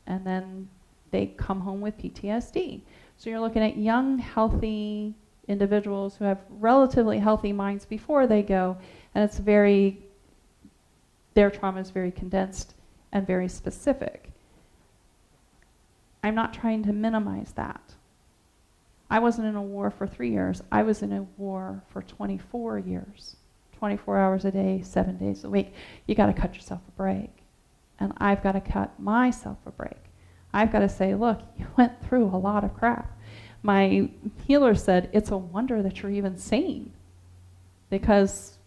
and then they come home with PTSD. So you're looking at young, healthy individuals who have relatively healthy minds before they go, and their trauma is very condensed and very specific. I'm not trying to minimize that. I wasn't in a war for 3 years. I was in a war for 24 years. 24 hours a day, 7 days a week. You got to cut yourself a break. And I've got to cut myself a break. I've got to say, look, you went through a lot of crap. My healer said, it's a wonder that you're even sane. Because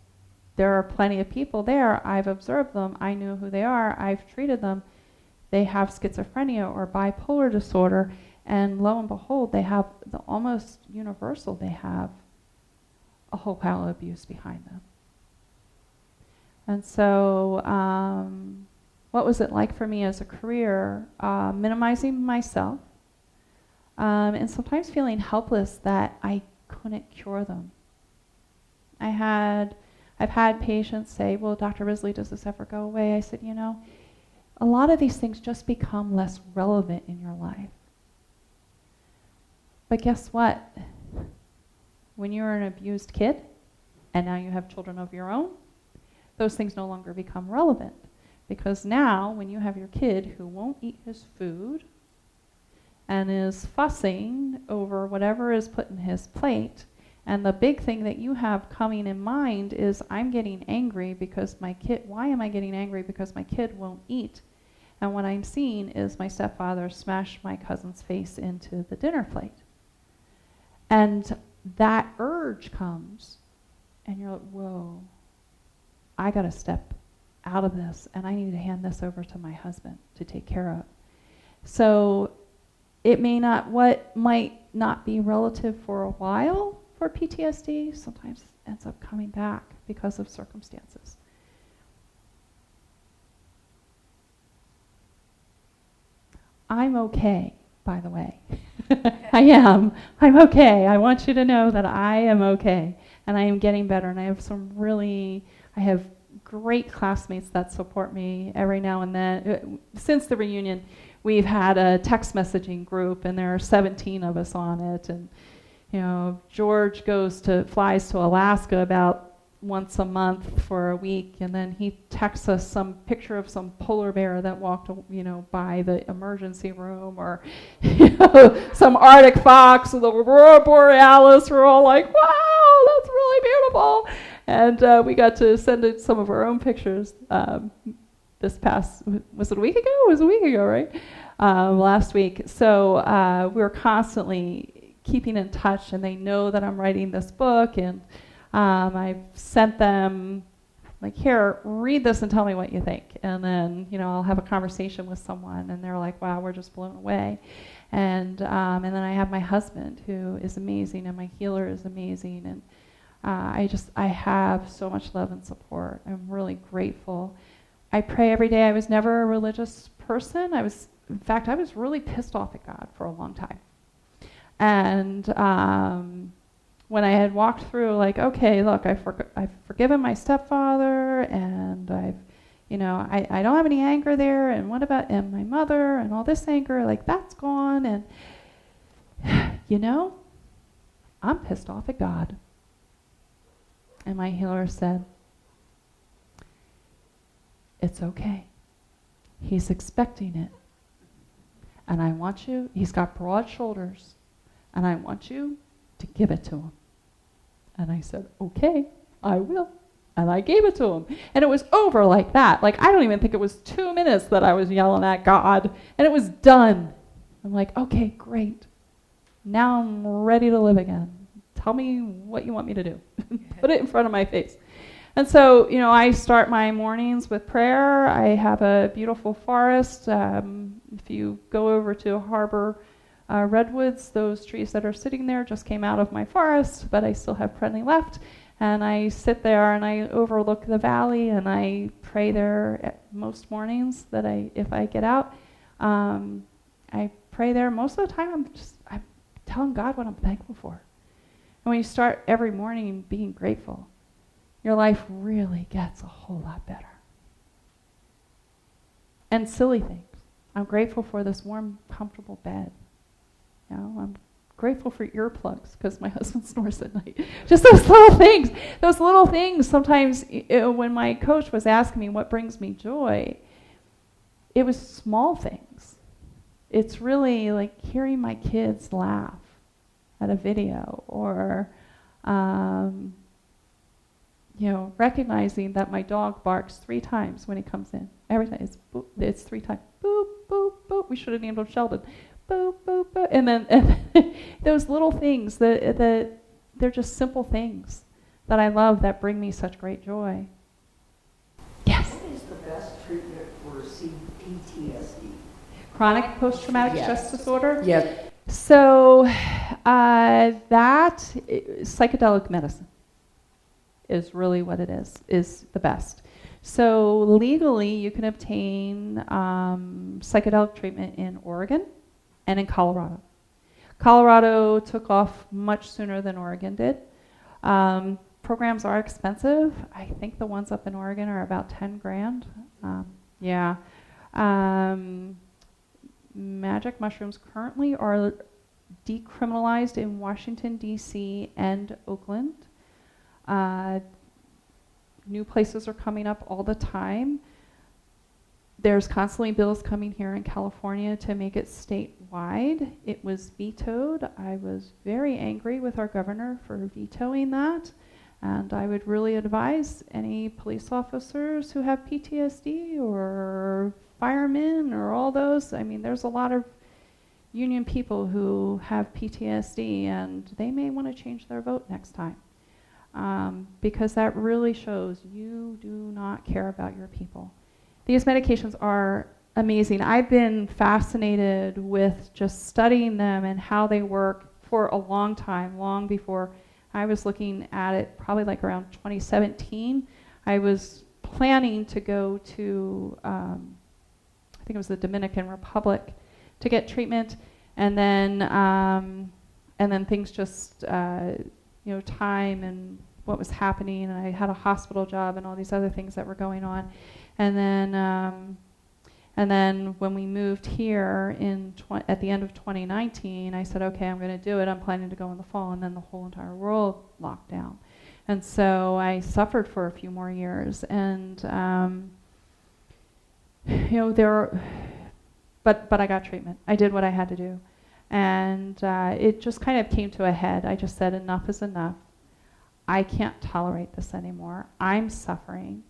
there are plenty of people there. I've observed them. I know who they are. I've treated them. They have schizophrenia or bipolar disorder. And lo and behold, they have almost universal, they have a whole pile of abuse behind them. And so what was it like for me as a career? Minimizing myself and sometimes feeling helpless that I couldn't cure them. I've had patients say, well, Dr. Risley, does this ever go away? I said, a lot of these things just become less relevant in your life. But guess what? When you're an abused kid, and now you have children of your own, those things no longer become relevant. Because now, when you have your kid who won't eat his food and is fussing over whatever is put in his plate, and the big thing that you have coming in mind is, I'm getting angry because why am I getting angry? Because my kid won't eat. And what I'm seeing is my stepfather smash my cousin's face into the dinner plate. And that urge comes, and you're like, whoa, I got to step out of this, and I need to hand this over to my husband to take care of. So what might not be relative for a while for PTSD sometimes ends up coming back because of circumstances. I'm okay, by the way. I am. I'm okay. I want you to know that I am okay. And I am getting better. And I have great classmates that support me every now and then. Since the reunion, we've had a text messaging group, and there are 17 of us on it. And, George flies to Alaska about once a month for a week, and then he texts us some picture of some polar bear that walked, by the emergency room, or some Arctic fox with the aurora borealis. We're all like, wow, that's really beautiful. And we got to send in some of our own pictures was it a week ago? It was a week ago, right? Last week. So we're constantly keeping in touch, and they know that I'm writing this book, and I've sent them, like, here, read this and tell me what you think. And then, I'll have a conversation with someone, and they're like, wow, we're just blown away. And then I have my husband, who is amazing, and my healer is amazing. And I have so much love and support. I'm really grateful. I pray every day. I was never a religious person. In fact, I was really pissed off at God for a long time. And when I had walked through, like, okay, look, I've forgiven my stepfather, and I don't have any anger there, and what about my mother, and all this anger, like, that's gone, and, I'm pissed off at God. And my healer said, it's okay. He's expecting it. And I want you, he's got broad shoulders, and I want you to give it to him. And I said, okay, I will. And I gave it to him. And it was over like that. Like, I don't even think it was 2 minutes that I was yelling at God. And it was done. I'm like, okay, great. Now I'm ready to live again. Tell me what you want me to do. Put it in front of my face. And so, I start my mornings with prayer. I have a beautiful forest. If you go over to Harbor Redwoods, those trees that are sitting there just came out of my forest, but I still have plenty left. And I sit there and I overlook the valley and I pray there at most mornings that if I get out. I pray there. Most of the time I'm telling God what I'm thankful for. And when you start every morning being grateful, your life really gets a whole lot better. And silly things. I'm grateful for this warm, comfortable bed. I'm grateful for earplugs because my husband snores at night. Just those little things. Those little things. Sometimes when my coach was asking me what brings me joy, it was small things. It's really like hearing my kids laugh at a video or recognizing that my dog barks 3 times when he comes in. Every time. It's 3 times. Boop, boop, boop. We should have named him Sheldon. Boop, boop, boop. And then those little things, they're just simple things that I love that bring me such great joy. Yes? What is the best treatment for PTSD? Chronic post-traumatic stress disorder? Yes. So psychedelic medicine is really what it is the best. So legally, you can obtain psychedelic treatment in Oregon and in Colorado. Colorado took off much sooner than Oregon did. Programs are expensive. I think the ones up in Oregon are about 10 grand. Yeah. Magic mushrooms currently are decriminalized in Washington, D.C. and Oakland. New places are coming up all the time. There's constantly bills coming here in California to make it statewide. It was vetoed. I was very angry with our governor for vetoing that. And I would really advise any police officers who have PTSD or firemen or all those. I mean, there's a lot of union people who have PTSD and they may want to change their vote next time. Because that really shows you do not care about your people. These medications are amazing. I've been fascinated with just studying them and how they work for a long time, long before I was looking at it, probably like around 2017. I was planning to go to, I think it was the Dominican Republic, to get treatment, and then things just, time and what was happening, and I had a hospital job and all these other things that were going on, and then when we moved here at the end of 2019, I said, okay, I'm going to do it. I'm planning to go in the fall, and then the whole entire world locked down, and so I suffered for a few more years, and but I got treatment. I did what I had to do, and it just kind of came to a head. I just said, enough is enough. I can't tolerate this anymore. I'm suffering.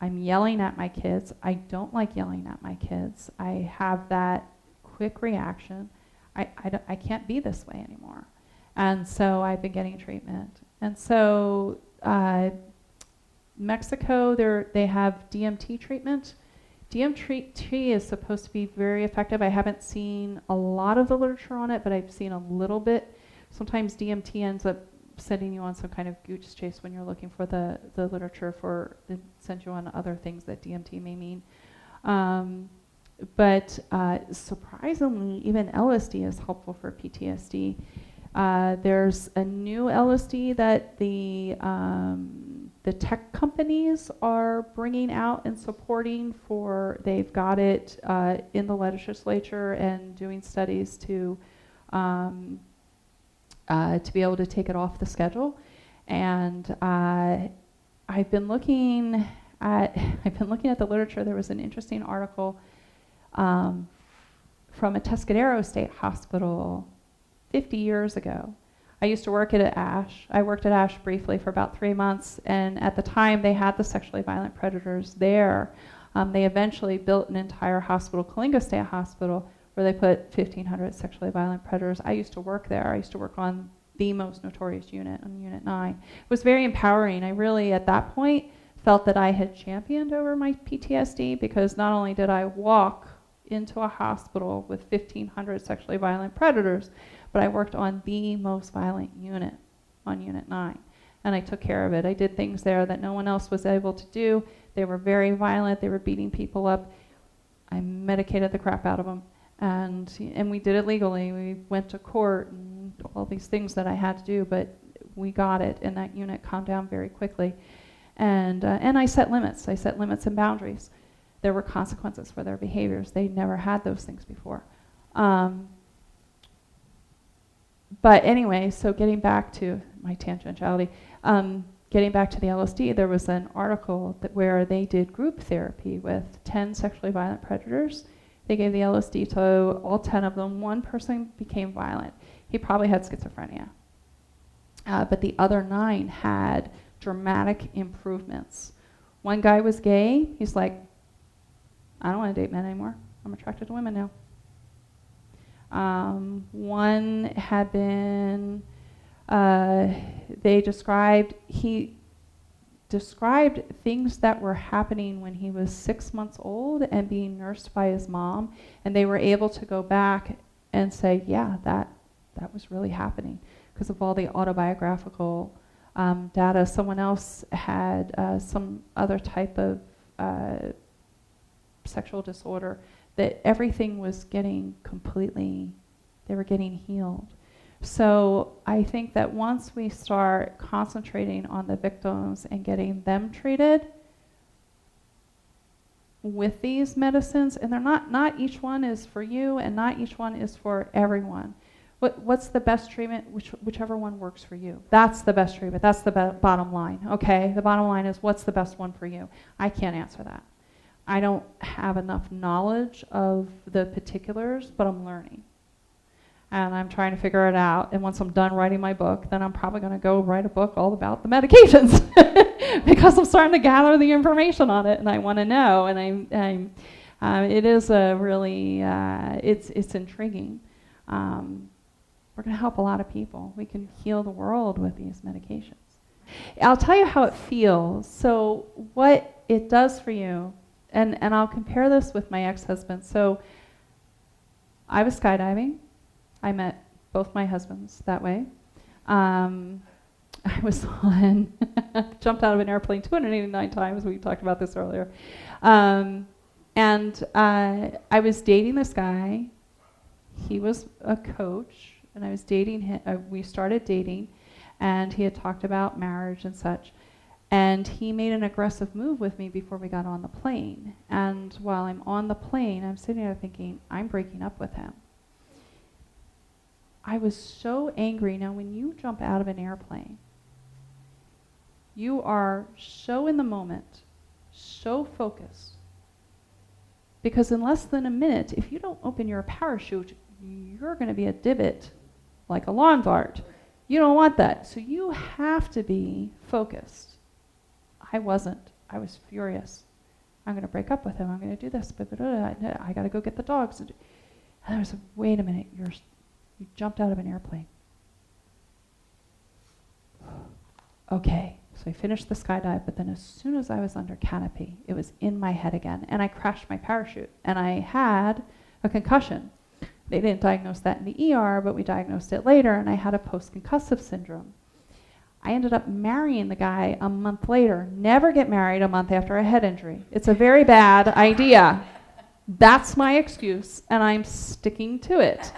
I'm yelling at my kids. I don't like yelling at my kids. I have that quick reaction. I can't be this way anymore. And so I've been getting treatment. And so Mexico, they have DMT treatment. DMT is supposed to be very effective. I haven't seen a lot of the literature on it, but I've seen a little bit. Sometimes DMT ends up sending you on some kind of goose chase when you're looking for the literature it sends you on other things that DMT may mean. But surprisingly, even LSD is helpful for PTSD. There's a new LSD that the tech companies are bringing out and supporting they've got it in the legislature and doing studies to be able to take it off the schedule. And I've been looking at the literature. There was an interesting article from a Tuscadero State Hospital 50 years ago I used to work at ASH. I worked at ASH briefly for about 3 months, and at the time they had the sexually violent predators there. They eventually built an entire hospital, Kalinga State Hospital, where they put 1,500 sexually violent predators. I used to work there. I used to work on the most notorious unit, on Unit 9. It was very empowering. I really, at that point, felt that I had championed over my PTSD, because not only did I walk into a hospital with 1,500 sexually violent predators, but I worked on the most violent unit, on Unit 9. And I took care of it. I did things there that no one else was able to do. They were very violent. They were beating people up. I medicated the crap out of them. And we did it legally. We went to court and all these things that I had to do, but we got it, and that unit calmed down very quickly. And I set limits. I set limits and boundaries. There were consequences for their behaviors. They never had those things before. But anyway, so getting back to my tangentiality, getting back to the LSD, there was an article where they did group therapy with 10 sexually violent predators. They gave the LSD to all 10 of them. One person became violent. He probably had schizophrenia. But the other 9 had dramatic improvements. One guy was gay. He's like, I don't want to date men anymore. I'm attracted to women now. One had been, he described things that were happening when he was 6 months old and being nursed by his mom, and they were able to go back and say, yeah, that was really happening because of all the autobiographical data. Someone else had some other type of sexual disorder that everything was getting they were getting healed. So I think that once we start concentrating on the victims and getting them treated with these medicines, and they're not each one is for you and not each one is for everyone. What's the best treatment? Whichever one works for you. That's the best treatment. That's the bottom line. Okay, the bottom line is, what's the best one for you? I can't answer that. I don't have enough knowledge of the particulars, but I'm learning. And I'm trying to figure it out. And once I'm done writing my book, then I'm probably going to go write a book all about the medications because I'm starting to gather the information on it, and I want to know. And it is a really, it's intriguing. We're going to help a lot of people. We can heal the world with these medications. I'll tell you how it feels. So what it does for you, and I'll compare this with my ex-husband. So I was skydiving. I met both my husbands that way. I was jumped out of an airplane 289 times. We talked about this earlier. And I was dating this guy. He was a coach, and I was dating him. We started dating, and he had talked about marriage and such. And he made an aggressive move with me before we got on the plane. And while I'm on the plane, I'm sitting there thinking, I'm breaking up with him. I was so angry. Now, when you jump out of an airplane, you are so in the moment, so focused. Because in less than a minute, if you don't open your parachute, you're going to be a divot like a lawn dart. You don't want that. So you have to be focused. I wasn't. I was furious. I'm going to break up with him. I'm going to do this. I got to go get the dogs. And I was, wait a minute, you jumped out of an airplane. Okay, so I finished the skydive, but then as soon as I was under canopy, it was in my head again, and I crashed my parachute, and I had a concussion. They didn't diagnose that in the ER, but we diagnosed it later, and I had a post-concussive syndrome. I ended up marrying the guy a month later. Never get married a month after a head injury. It's a very bad idea. That's my excuse, and I'm sticking to it.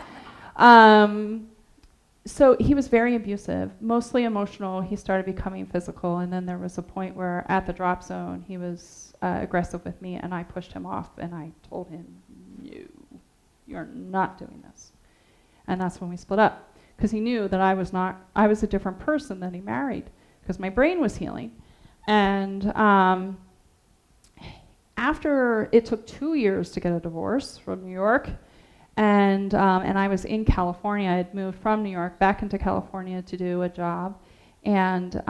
So he was very abusive, mostly emotional. He started becoming physical, and then there was a point where at the drop zone he was aggressive with me, and I pushed him off, and I told him, no, you're not doing this. And that's when we split up, because he knew that I was a different person than he married, because my brain was healing. And after, it took 2 years to get a divorce from New York, and I was in California. I had moved from New York back into California to do a job, and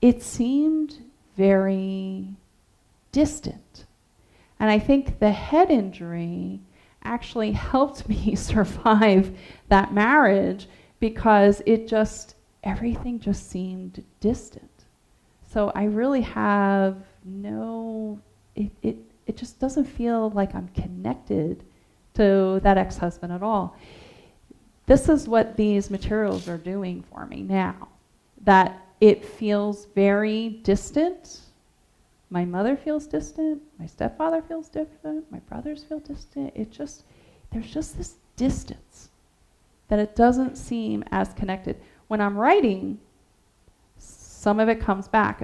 it seemed very distant. And I think the head injury actually helped me survive that marriage, because everything just seemed distant. So I really have it just doesn't feel like I'm connected to that ex-husband at all. This is what these materials are doing for me now, that it feels very distant. My mother feels distant, my stepfather feels distant, my brothers feel distant. There's just this distance that it doesn't seem as connected. When I'm writing, some of it comes back,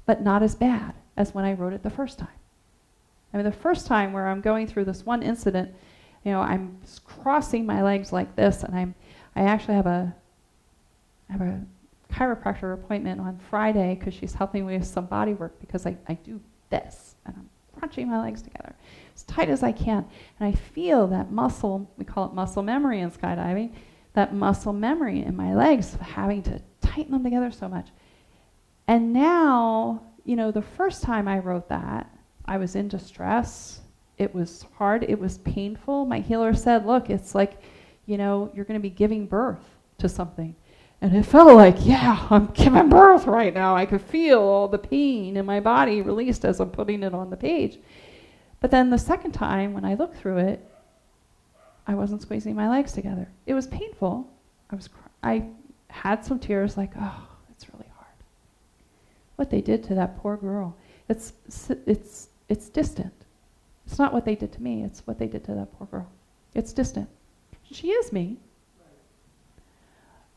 but not as bad as when I wrote it the first time. I mean, the first time where I'm going through this one incident, I'm crossing my legs like this, and I actually have a chiropractor appointment on Friday because she's helping me with some body work, because I do this, and I'm crunching my legs together as tight as I can. And I feel that muscle, we call it muscle memory in skydiving, that muscle memory in my legs, having to tighten them together so much. And now, the first time I wrote that, I was in distress. It was hard. It was painful. My healer said, look, it's like, you're going to be giving birth to something. And it felt like, yeah, I'm giving birth right now. I could feel all the pain in my body released as I'm putting it on the page. But then the second time, when I looked through it, I wasn't squeezing my legs together. It was painful. I had some tears, like, oh, it's really hard. What they did to that poor girl. It's distant. It's not what they did to me. It's what they did to that poor girl. It's distant. She is me.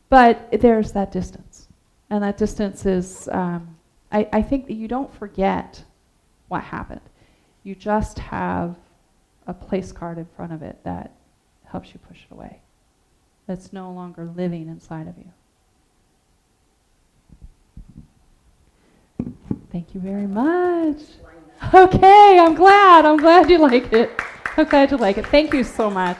But there's that distance. And that distance is, I think that you don't forget what happened. You just have a place card in front of it that helps you push it away. That's no longer living inside of you. Thank you very much. Okay, I'm glad you like it. I'm glad you like it. Thank you so much.